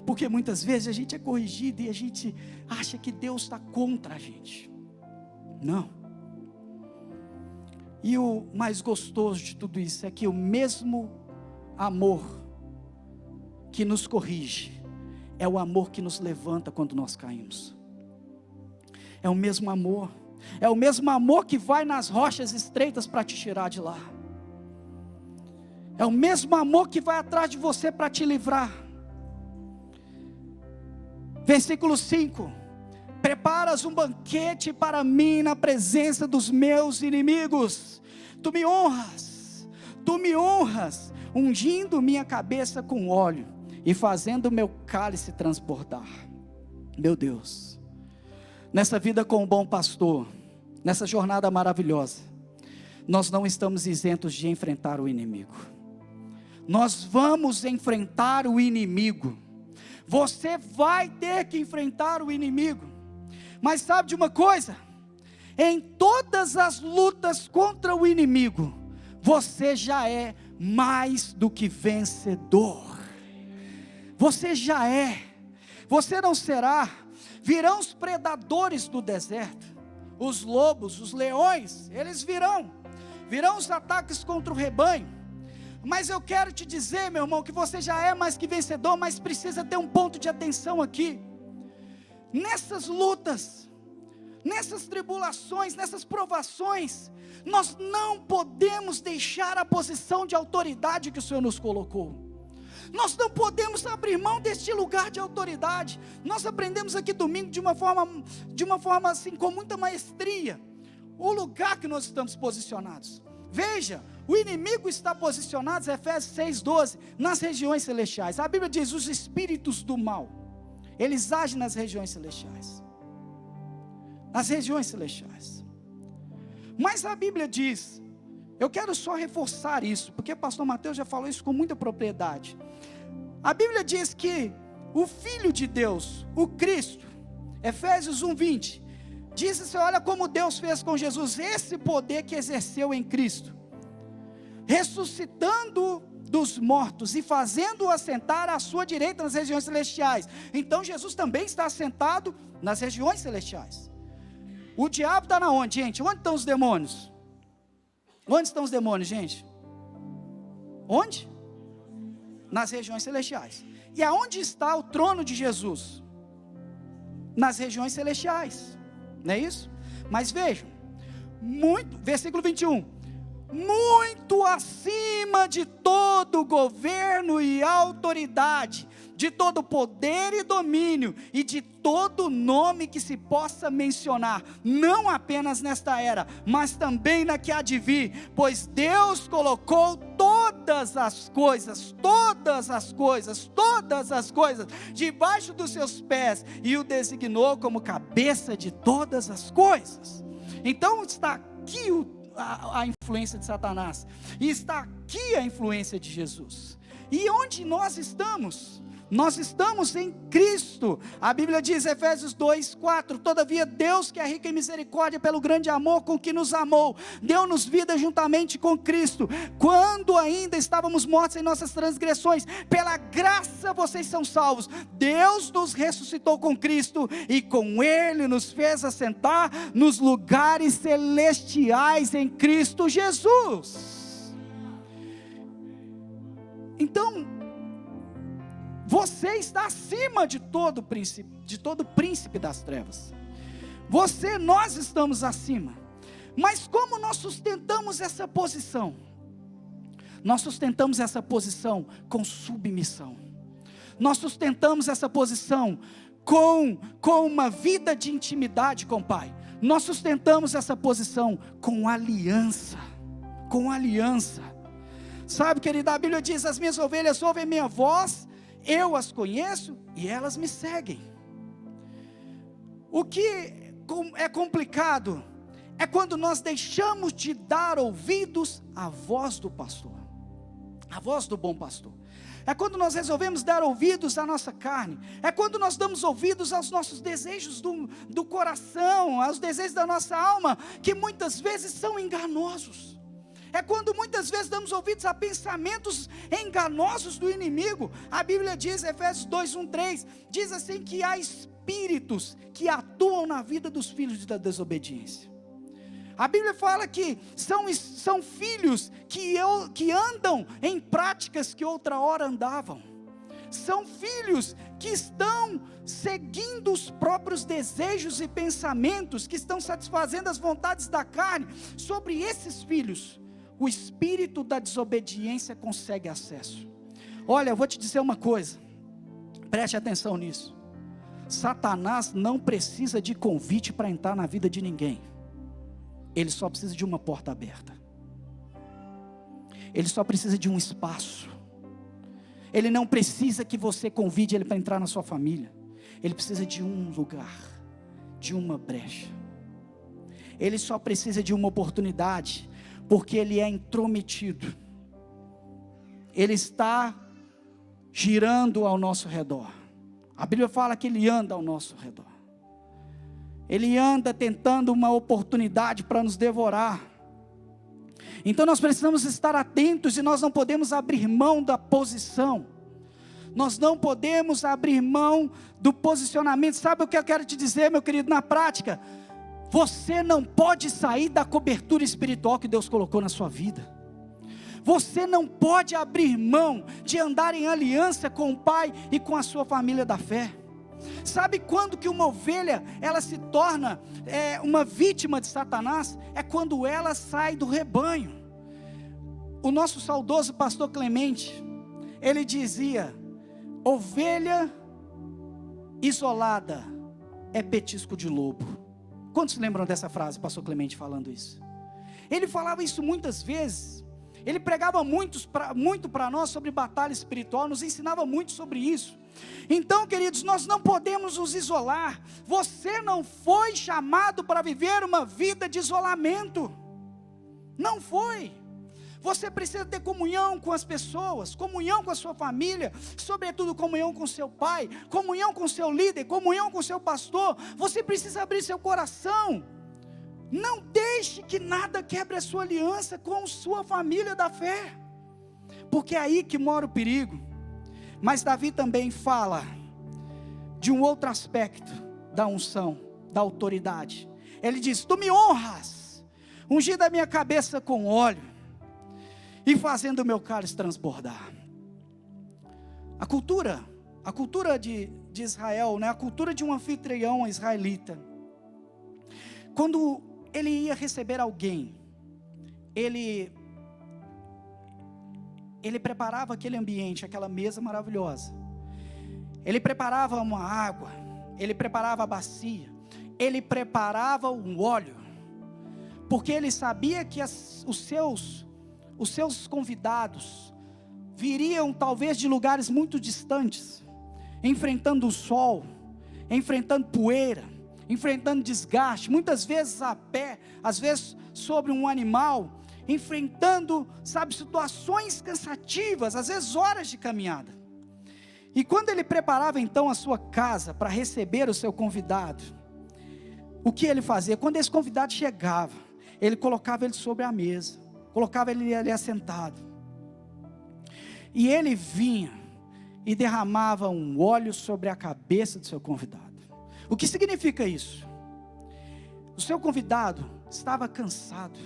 Porque muitas vezes a gente é corrigido e a gente acha que Deus está contra a gente. Não. E o mais gostoso de tudo isso é que o mesmo amor que nos corrige é o amor que nos levanta quando nós caímos. É o mesmo amor. É o mesmo amor que vai nas rochas estreitas para te tirar de lá. É o mesmo amor que vai atrás de você para te livrar. Versículo 5: preparas um banquete para mim na presença dos meus inimigos. Tu me honras, ungindo minha cabeça com óleo e fazendo meu cálice transbordar. Meu Deus, nessa vida com o bom pastor, nessa jornada maravilhosa, nós não estamos isentos de enfrentar o inimigo. Nós vamos enfrentar o inimigo. Você vai ter que enfrentar o inimigo. Mas sabe de uma coisa? Em todas as lutas contra o inimigo, você já é mais do que vencedor. Você já é. Você não será. Virão os predadores do deserto, os lobos, os leões, eles virão os ataques contra o rebanho. Mas eu quero te dizer, meu irmão, que você já é mais que vencedor, mas precisa ter um ponto de atenção aqui. Nessas lutas, nessas tribulações, nessas provações, nós não podemos deixar a posição de autoridade que o Senhor nos colocou. Nós não podemos abrir mão deste lugar de autoridade. Nós aprendemos aqui domingo de uma forma assim, com muita maestria, o lugar que nós estamos posicionados. Veja, o inimigo está posicionado, Efésios 6:12, nas regiões celestiais. A Bíblia diz, os espíritos do mal, eles agem nas regiões celestiais. Nas regiões celestiais. Mas a Bíblia diz, eu quero só reforçar isso, porque o pastor Mateus já falou isso com muita propriedade. A Bíblia diz que o Filho de Deus, o Cristo, Efésios 1:20, diz assim, olha como Deus fez com Jesus, esse poder que exerceu em Cristo, ressuscitando dos mortos e fazendo-o assentar à sua direita nas regiões celestiais. Então Jesus também está assentado nas regiões celestiais. O diabo está na onde, gente? Onde estão os demônios? Onde estão os demônios, gente? Onde? Nas regiões celestiais. E aonde está o trono de Jesus? Nas regiões celestiais. Não é isso? Mas vejam, versículo 21, muito acima de todo governo e autoridade, de todo poder e domínio, e de todo nome que se possa mencionar, não apenas nesta era, mas também na que há de vir, pois Deus colocou todas as coisas, debaixo dos seus pés, e o designou como cabeça de todas as coisas. Então está aqui a influência de Satanás, e está aqui a influência de Jesus. E onde nós estamos? Nós estamos em Cristo. A Bíblia diz, Efésios 2:4, todavia Deus, que é rico em misericórdia, pelo grande amor com que nos amou, deu-nos vida juntamente com Cristo, quando ainda estávamos mortos em nossas transgressões. Pela graça vocês são salvos. Deus nos ressuscitou com Cristo, e com Ele nos fez assentar nos lugares celestiais em Cristo Jesus. Então, você está acima de todo príncipe das trevas. Nós estamos acima. Mas como nós sustentamos essa posição? Nós sustentamos essa posição com submissão. Nós sustentamos essa posição com uma vida de intimidade com o Pai. Nós sustentamos essa posição com aliança. Com aliança. Sabe, querida, a Bíblia diz, as minhas ovelhas ouvem minha voz, eu as conheço e elas me seguem. O que é complicado é quando nós deixamos de dar ouvidos à voz do pastor, à voz do bom pastor. É quando nós resolvemos dar ouvidos à nossa carne. É quando nós damos ouvidos aos nossos desejos do coração, aos desejos da nossa alma, que muitas vezes são enganosos. é quando muitas vezes damos ouvidos a pensamentos enganosos do inimigo. A Bíblia diz, Efésios 2:1-3, diz assim que há espíritos que atuam na vida dos filhos da desobediência. A Bíblia fala que são filhos que andam em práticas que outra hora andavam. São filhos que estão seguindo os próprios desejos e pensamentos, que estão satisfazendo as vontades da carne. Sobre esses filhos, o espírito da desobediência consegue acesso. Olha, eu vou te dizer uma coisa, preste atenção nisso. Satanás não precisa de convite para entrar na vida de ninguém. Ele só precisa de uma porta aberta. Ele só precisa de um espaço. Ele não precisa que você convide ele para entrar na sua família. Ele precisa de um lugar, de uma brecha. Ele só precisa de uma oportunidade, porque ele é intrometido. Ele está girando ao nosso redor. A Bíblia fala que ele anda ao nosso redor. Ele anda tentando uma oportunidade para nos devorar. Então nós precisamos estar atentos e nós não podemos abrir mão da posição. Nós não podemos abrir mão do posicionamento. Sabe o que eu quero te dizer, meu querido, na prática? Você não pode sair da cobertura espiritual que Deus colocou na sua vida. Você não pode abrir mão de andar em aliança com o Pai e com a sua família da fé. Sabe quando que uma ovelha, ela se torna uma vítima de Satanás? É quando ela sai do rebanho. O nosso saudoso pastor Clemente, ele dizia: ovelha isolada é petisco de lobo. Quantos lembram dessa frase, pastor Clemente falando isso? Ele falava isso muitas vezes. Ele pregava muito para nós sobre batalha espiritual, nos ensinava muito sobre isso. Então, queridos, nós não podemos nos isolar. Você não foi chamado para viver uma vida de isolamento. Não foi. Você precisa ter comunhão com as pessoas, comunhão com a sua família, sobretudo comunhão com seu pai, comunhão com seu líder, comunhão com seu pastor. Você precisa abrir seu coração. Não deixe que nada quebre a sua aliança com sua família da fé, porque é aí que mora o perigo. Mas Davi também fala de um outro aspecto da unção, da autoridade. Ele diz: tu me honras, ungindo a minha cabeça com óleo e fazendo o meu cálice transbordar. A cultura de Israel, né? A cultura de um anfitrião israelita, quando ele ia receber alguém, ele preparava aquele ambiente, aquela mesa maravilhosa. Ele preparava uma água, ele preparava a bacia, ele preparava um óleo, porque ele sabia que os seus convidados viriam talvez de lugares muito distantes, enfrentando o sol, enfrentando poeira, enfrentando desgaste, muitas vezes a pé, às vezes sobre um animal, enfrentando, situações cansativas, às vezes horas de caminhada. E quando ele preparava então a sua casa para receber o seu convidado, o que ele fazia? Quando esse convidado chegava, ele colocava ele sobre a mesa, colocava ele ali assentado, e ele vinha e derramava um óleo sobre a cabeça do seu convidado. O que significa isso? O seu convidado estava cansado,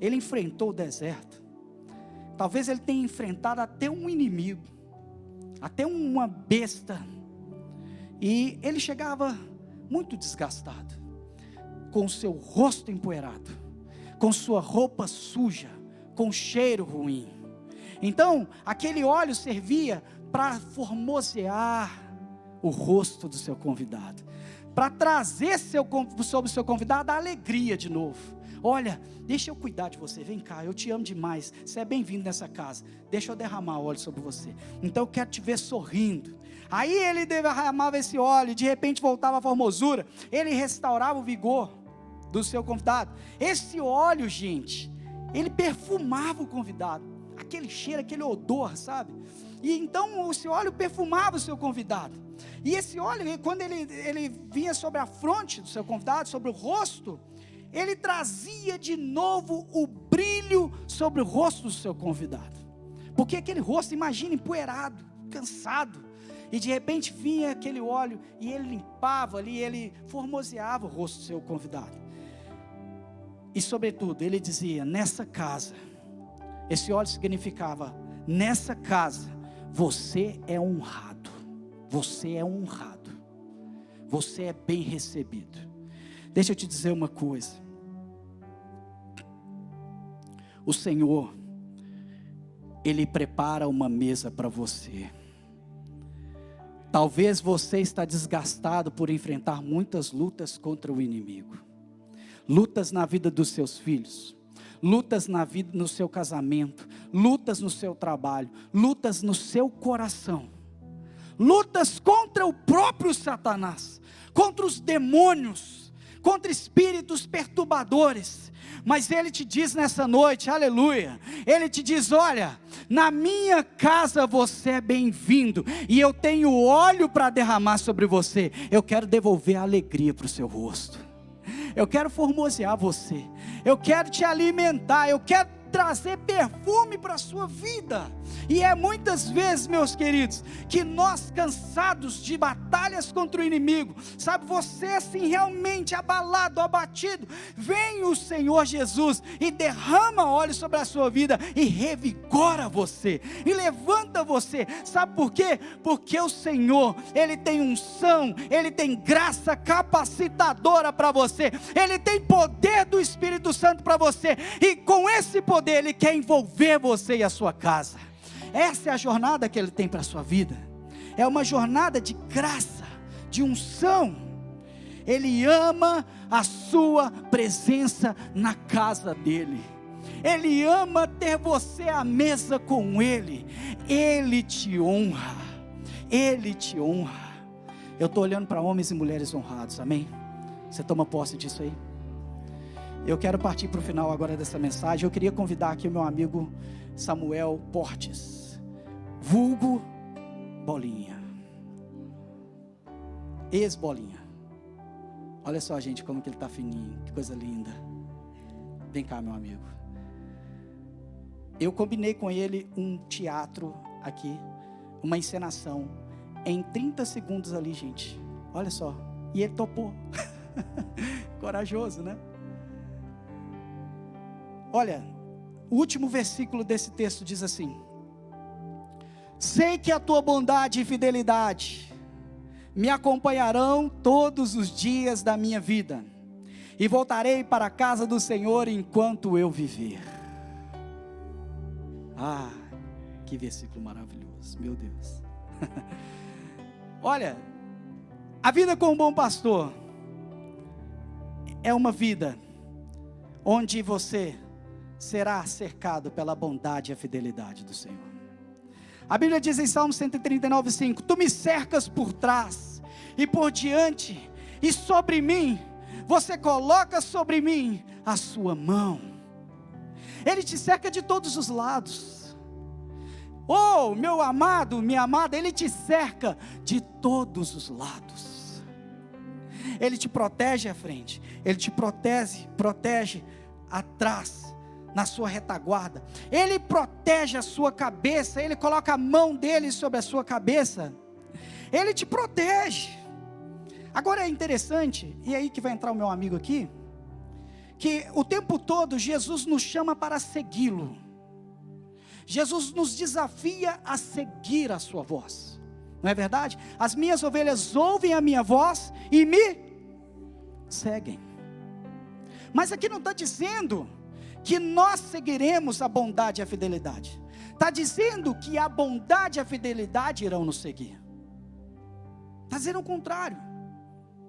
ele enfrentou o deserto, talvez ele tenha enfrentado até um inimigo, até uma besta, e ele chegava muito desgastado, com o seu rosto empoeirado, com sua roupa suja, com cheiro ruim. Então aquele óleo servia para formosear o rosto do seu convidado, para trazer sobre o seu convidado a alegria de novo. Olha, deixa eu cuidar de você, vem cá, eu te amo demais, você é bem-vindo nessa casa, deixa eu derramar óleo sobre você, então eu quero te ver sorrindo. Aí ele derramava esse óleo, e de repente voltava a formosura, ele restaurava o vigor do seu convidado. Esse óleo, gente, ele perfumava o convidado, aquele cheiro, aquele odor, sabe? E então esse óleo perfumava o seu convidado. E esse óleo, quando ele vinha sobre a fronte do seu convidado, sobre o rosto, ele trazia de novo o brilho sobre o rosto do seu convidado. Porque aquele rosto, imagina, empoeirado, cansado, e de repente vinha aquele óleo, e ele limpava ali, ele formoseava o rosto do seu convidado. E sobretudo, ele dizia, nessa casa, esse óleo significava, nessa casa, você é honrado, você é honrado, você é bem recebido. Deixa eu te dizer uma coisa, o Senhor, Ele prepara uma mesa para você. Talvez você está desgastado por enfrentar muitas lutas contra o inimigo, lutas na vida dos seus filhos, lutas na vida, no seu casamento, lutas no seu trabalho, lutas no seu coração, lutas contra o próprio Satanás, contra os demônios, contra espíritos perturbadores. Mas Ele te diz nessa noite, aleluia, Ele te diz, olha, na minha casa você é bem-vindo, e eu tenho óleo para derramar sobre você. Eu quero devolver a alegria para o seu rosto, eu quero formosear você, eu quero te alimentar, eu quero trazer perfume para a sua vida. E é muitas vezes, meus queridos, que nós, cansados de batalhas contra o inimigo, sabe, você assim realmente abalado, abatido, vem o Senhor Jesus e derrama óleo sobre a sua vida e revigora você, e levanta você. Sabe por quê? Porque o Senhor, Ele tem unção, Ele tem graça capacitadora para você, Ele tem poder do Espírito Santo para você, e com esse poder Ele quer envolver você e a sua casa. Essa é a jornada que Ele tem para a sua vida, é uma jornada de graça, de unção. Ele ama a sua presença na casa dEle, Ele ama ter você à mesa com Ele, Ele te honra, Ele te honra. Eu estou olhando para homens e mulheres honrados, amém? Você toma posse disso aí? Eu quero partir para o final agora dessa mensagem. Eu queria convidar aqui o meu amigo Samuel Portes, vulgo Bolinha, ex-Bolinha. Olha só, gente, como que ele está fininho, que coisa linda. Vem cá, meu amigo. Eu combinei com ele um teatro aqui, uma encenação, em 30 segundos ali, gente. Olha só, e ele topou. Corajoso, né? Olha, o último versículo desse texto diz assim: sei que a tua bondade e fidelidade me acompanharão todos os dias da minha vida, e voltarei para a casa do Senhor enquanto eu viver. Ah, que versículo maravilhoso, meu Deus. Olha, a vida com um bom pastor é uma vida onde você será cercado pela bondade e a fidelidade do Senhor. A Bíblia diz em Salmo 139:5: tu me cercas por trás e por diante, e sobre mim, você coloca sobre mim a sua mão. Ele te cerca de todos os lados. Oh, meu amado, minha amada, Ele te cerca de todos os lados. Ele te protege à frente, Ele te protege atrás, na sua retaguarda. Ele protege a sua cabeça, Ele coloca a mão dEle sobre a sua cabeça, Ele te protege. Agora é interessante, e aí que vai entrar o meu amigo aqui, que o tempo todo Jesus nos chama para segui-lo. Jesus nos desafia a seguir a sua voz, não é verdade? As minhas ovelhas ouvem a minha voz e me seguem. Mas aqui não está dizendo que nós seguiremos a bondade e a fidelidade, está dizendo que a bondade e a fidelidade irão nos seguir. Está dizendo o contrário.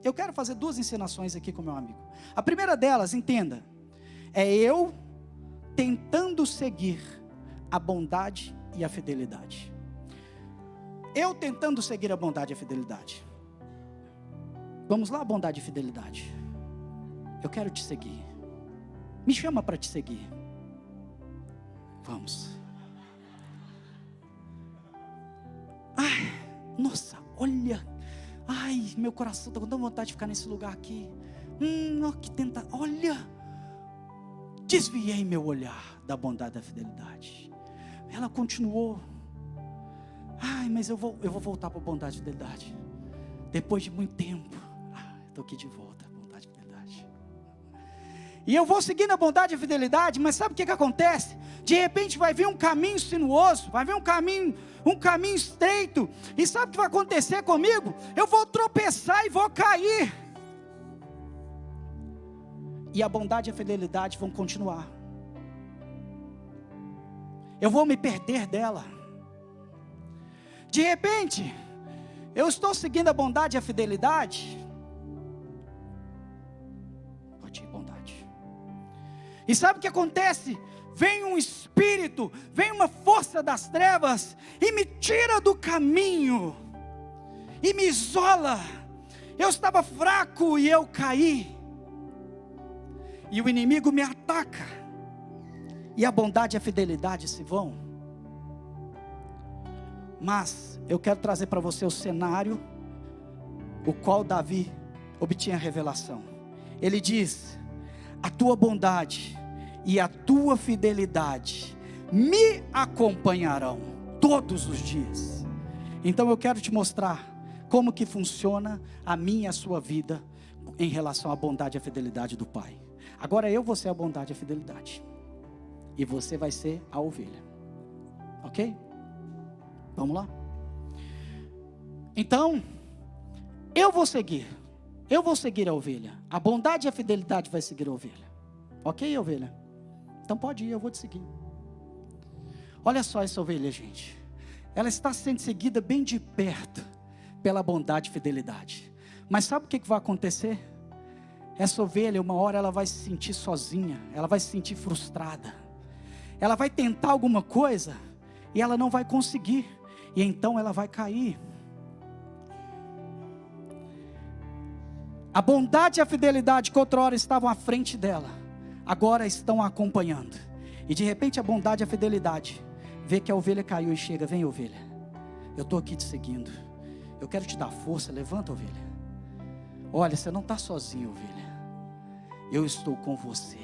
Eu quero fazer duas encenações aqui com meu amigo. A primeira delas, entenda, é eu tentando seguir a bondade e a fidelidade. Eu tentando seguir a bondade e a fidelidade. Vamos lá, bondade e fidelidade. Eu quero te seguir. Me chama para te seguir. Vamos. Ai, nossa, olha. Ai, meu coração está com tanta vontade de ficar nesse lugar aqui. Que tenta. Olha, desviei meu olhar da bondade e da fidelidade. Ela continuou. Ai, mas eu vou voltar para a bondade e fidelidade. Depois de muito tempo, estou aqui de volta, bondade e fidelidade. E eu vou seguindo a bondade e a fidelidade, mas sabe o que acontece? De repente vai vir um caminho sinuoso, vai vir um caminho estreito, e sabe o que vai acontecer comigo? Eu vou tropeçar e vou cair. E a bondade e a fidelidade vão continuar. Eu vou me perder dela. De repente, eu estou seguindo a bondade e a fidelidade. Pode ir, bondade. E sabe o que acontece? Vem um espírito, vem uma força das trevas, e me tira do caminho, e me isola. Eu estava fraco e eu caí. E o inimigo me ataca, e a bondade e a fidelidade se vão. Mas eu quero trazer para você o cenário, o qual Davi obtinha a revelação. Ele diz: a tua bondade e a tua fidelidade me acompanharão todos os dias. Então eu quero te mostrar como que funciona a minha e a sua vida em relação à bondade e à fidelidade do Pai. Agora eu vou ser a bondade e a fidelidade, e você vai ser a ovelha, ok? Vamos lá? Então, eu vou seguir a ovelha, a bondade e a fidelidade vai seguir a ovelha, ok, ovelha? Então pode ir, eu vou te seguir. Olha só essa ovelha, gente, ela está sendo seguida bem de perto, pela bondade e fidelidade, mas sabe o que vai acontecer? Essa ovelha, uma hora ela vai se sentir sozinha, ela vai se sentir frustrada, ela vai tentar alguma coisa, e ela não vai conseguir, e então ela vai cair. A bondade e a fidelidade que outrora estavam à frente dela, agora estão a acompanhando, e de repente a bondade e a fidelidade, vê que a ovelha caiu e chega: vem ovelha, eu estou aqui te seguindo, eu quero te dar força, levanta ovelha, olha, você não está sozinho ovelha, eu estou com você,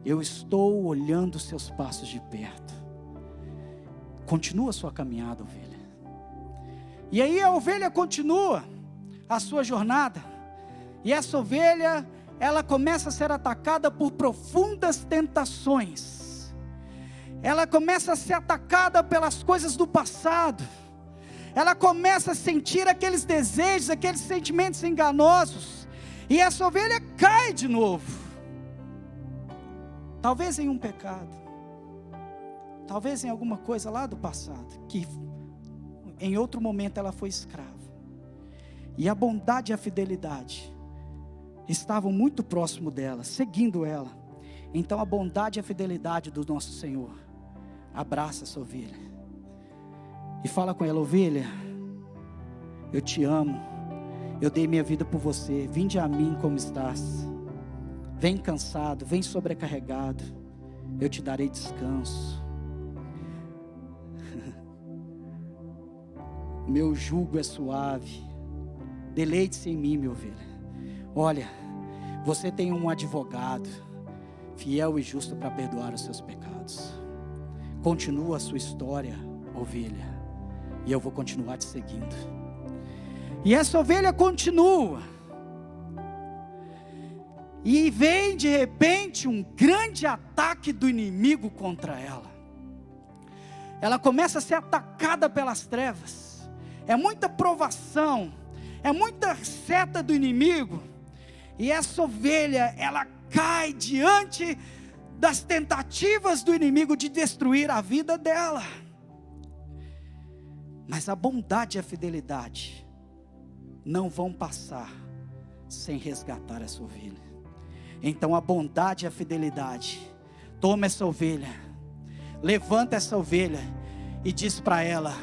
eu estou olhando os seus passos de perto, continua a sua caminhada ovelha. E aí a ovelha continua a sua jornada, e essa ovelha, ela começa a ser atacada por profundas tentações, ela começa a ser atacada pelas coisas do passado, ela começa a sentir aqueles desejos, aqueles sentimentos enganosos, e essa ovelha cai de novo, talvez em um pecado, talvez em alguma coisa lá do passado, que em outro momento ela foi escrava, e a bondade e a fidelidade estavam muito próximo dela, seguindo ela. Então a bondade e a fidelidade do nosso Senhor abraça essa ovelha e fala com ela: ovelha, eu te amo, eu dei minha vida por você, vinde a mim como estás, vem cansado, vem sobrecarregado, eu te darei descanso, meu jugo é suave, deleite-se em mim, minha ovelha. Olha, você tem um advogado fiel e justo para perdoar os seus pecados. Continua a sua história, ovelha, e eu vou continuar te seguindo. E essa ovelha continua, e vem de repente um grande ataque do inimigo contra ela. Ela começa a ser atacada pelas trevas, é muita provação, é muita seta do inimigo, e essa ovelha, ela cai diante das tentativas do inimigo de destruir a vida dela. Mas a bondade e a fidelidade não vão passar sem resgatar essa ovelha. Então a bondade e a fidelidade toma essa ovelha, levanta essa ovelha e diz para ela: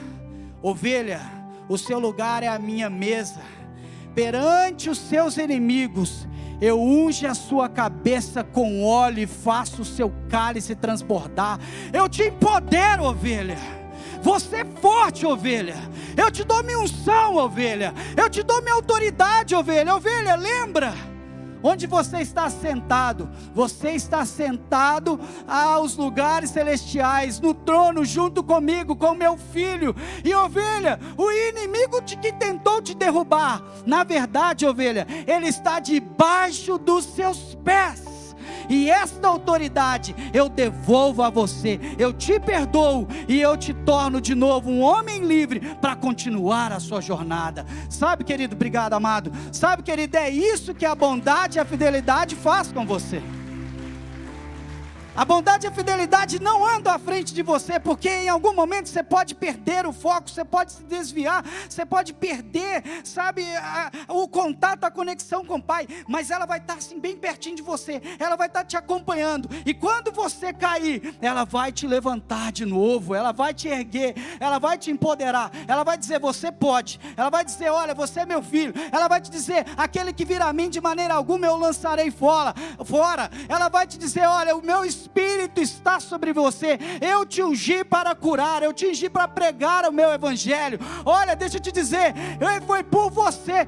ovelha, o seu lugar é a minha mesa, perante os seus inimigos eu unjo a sua cabeça com óleo e faço o seu cálice transbordar. Eu te empodero, ovelha. Você é forte, ovelha. Eu te dou minha unção, ovelha. Eu te dou minha autoridade, ovelha. Ovelha, lembra? onde você está sentado aos lugares celestiais, no trono, junto comigo, com meu filho. E ovelha, o inimigo que tentou te derrubar, na verdade, ovelha, ele está debaixo dos seus pés. E esta autoridade eu devolvo a você, eu te perdoo e eu te torno de novo um homem livre para continuar a sua jornada. Sabe, querido, obrigado, amado. Sabe, querido, é isso que a bondade e a fidelidade faz com você. A bondade e a fidelidade não andam à frente de você, porque em algum momento você pode perder o foco, você pode se desviar, você pode perder, sabe, o contato, a conexão com o Pai, mas ela vai estar assim bem pertinho de você, ela vai estar te acompanhando, e quando você cair, ela vai te levantar de novo, ela vai te erguer, ela vai te empoderar, ela vai dizer, você pode, ela vai dizer, olha, você é meu filho, ela vai te dizer, aquele que vir a mim de maneira alguma eu lançarei fora, ela vai te dizer, olha, o meu Espírito está sobre você, eu te ungi para curar, eu te ungi para pregar o meu evangelho. Olha, deixa eu te dizer, foi por você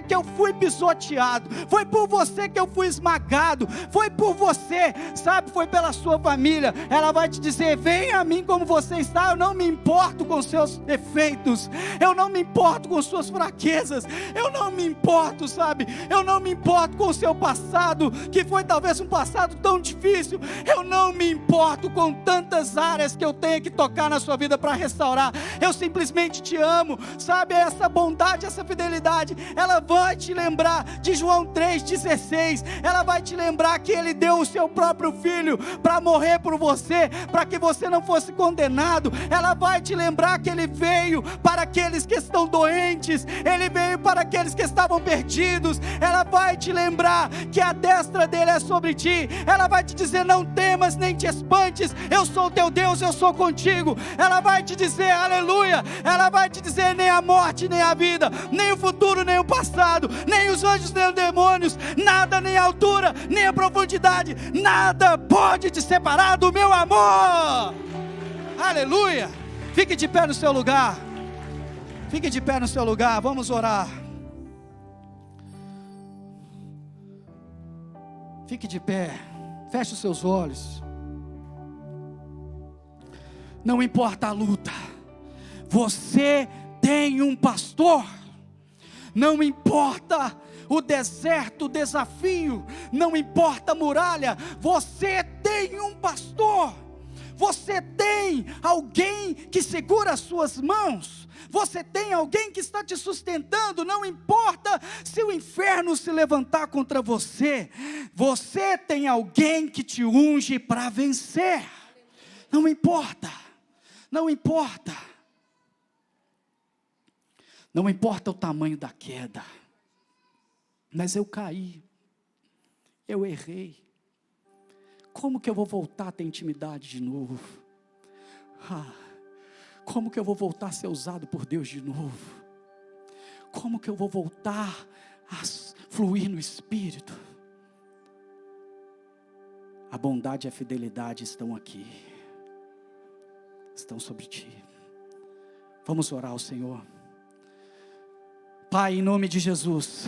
que eu fui pisoteado, foi por você que eu fui esmagado, foi por você, sabe, foi pela sua família. Ela vai te dizer, venha a mim como você está, eu não me importo com seus defeitos, eu não me importo com suas fraquezas, eu não me importo, sabe, eu não me importo com o seu passado, que foi talvez um passado tão difícil, eu não me importo com tantas áreas que eu tenho que tocar na sua vida para restaurar, eu simplesmente te amo, sabe, essa bondade, essa fidelidade, ela vai te lembrar de João 3,16, ela vai te lembrar que Ele deu o seu próprio Filho para morrer por você, para que você não fosse condenado, ela vai te lembrar que Ele veio para aqueles que estão doentes, Ele veio para aqueles que estavam perdidos, ela vai te lembrar que a destra dEle é sobre ti, ela vai te dizer, não temas nem te espantes, eu sou o teu Deus, eu sou contigo, ela vai te dizer, aleluia, ela vai te dizer, nem a morte, nem a vida, nem o futuro, nem o passado, nem os anjos, nem os demônios, nada, nem a altura, nem a profundidade, nada pode te separar do meu amor, aleluia. Fique de pé no seu lugar, fique de pé no seu lugar, vamos orar. Fique de pé, feche os seus olhos. Não importa a luta, você tem um pastor. Não importa o deserto, o desafio, não importa a muralha, você tem um pastor. Você tem alguém que segura as suas mãos, você tem alguém que está te sustentando, não importa se o inferno se levantar contra você, você tem alguém que te unge para vencer, não importa, não importa o tamanho da queda, mas eu caí, eu errei, como que eu vou voltar a ter intimidade de novo? Como que eu vou voltar a ser usado por Deus de novo? Como que eu vou voltar a fluir no Espírito? A bondade e a fidelidade estão aqui, estão sobre ti. Vamos orar ao Senhor. Pai, em nome de Jesus,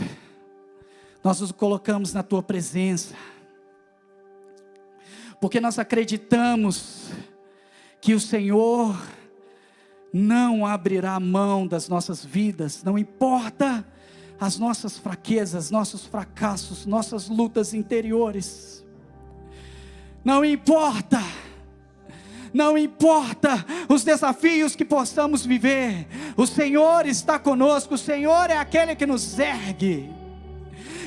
nós nos colocamos na tua presença, porque nós acreditamos que o Senhor não abrirá mão das nossas vidas, não importa as nossas fraquezas, nossos fracassos, nossas lutas interiores, não importa os desafios que possamos viver, o Senhor está conosco, o Senhor é aquele que nos ergue.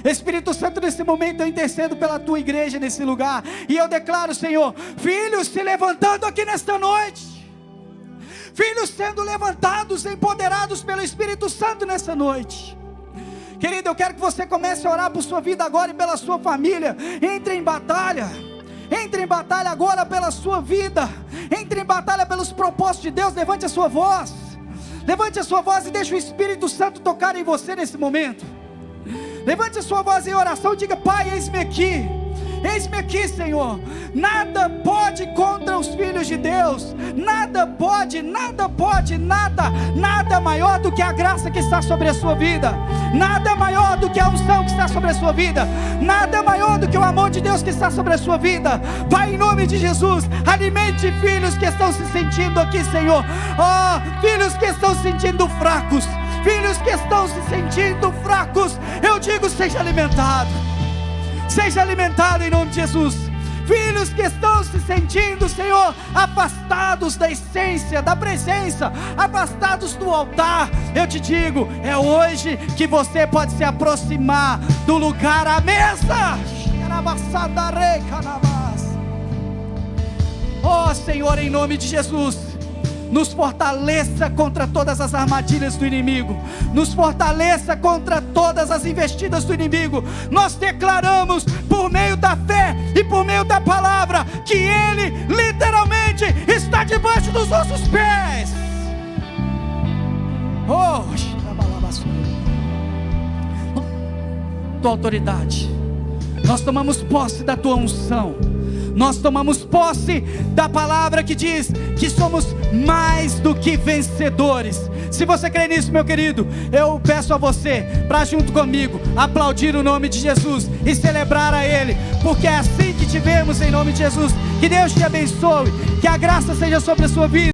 Espírito Santo, nesse momento eu intercedo pela tua igreja nesse lugar, e eu declaro, Senhor, filhos se levantando aqui nesta noite, filhos sendo levantados, empoderados pelo Espírito Santo nessa noite. Querido, eu quero que você comece a orar por sua vida agora e pela sua família. Entre em batalha agora pela sua vida, entre em batalha pelos propósitos de Deus. Levante a sua voz e deixe o Espírito Santo tocar em você nesse momento. Levante a sua voz em oração e diga: Pai, eis-me aqui, Senhor. Nada pode contra os filhos de Deus, nada maior do que a graça que está sobre a sua vida. Nada maior do que a unção que está sobre a sua vida. Nada maior do que o amor de Deus que está sobre a sua vida. Pai, em nome de Jesus, alimente filhos que estão se sentindo aqui, Senhor. Oh, filhos que estão se sentindo fracos. Filhos que estão se sentindo fracos. Eu digo, seja alimentado. Seja alimentado em nome de Jesus. Filhos que estão se sentindo, Senhor, afastados da essência, da presença, afastados do altar, eu te digo, é hoje que você pode se aproximar do lugar à mesa. Oh Senhor, em nome de Jesus, nos fortaleça contra todas as armadilhas do inimigo, nos fortaleça contra todas as investidas do inimigo. Nós declaramos por meio da fé e por meio da palavra que Ele literalmente está debaixo dos nossos pés. Oh, tua autoridade, nós tomamos posse da tua unção. Nós tomamos posse da palavra que diz que somos mais do que vencedores. Se você crê nisso, meu querido, eu peço a você para junto comigo aplaudir o nome de Jesus e celebrar a Ele, porque é assim que te vemos, em nome de Jesus. Que Deus te abençoe, que a graça seja sobre a sua vida.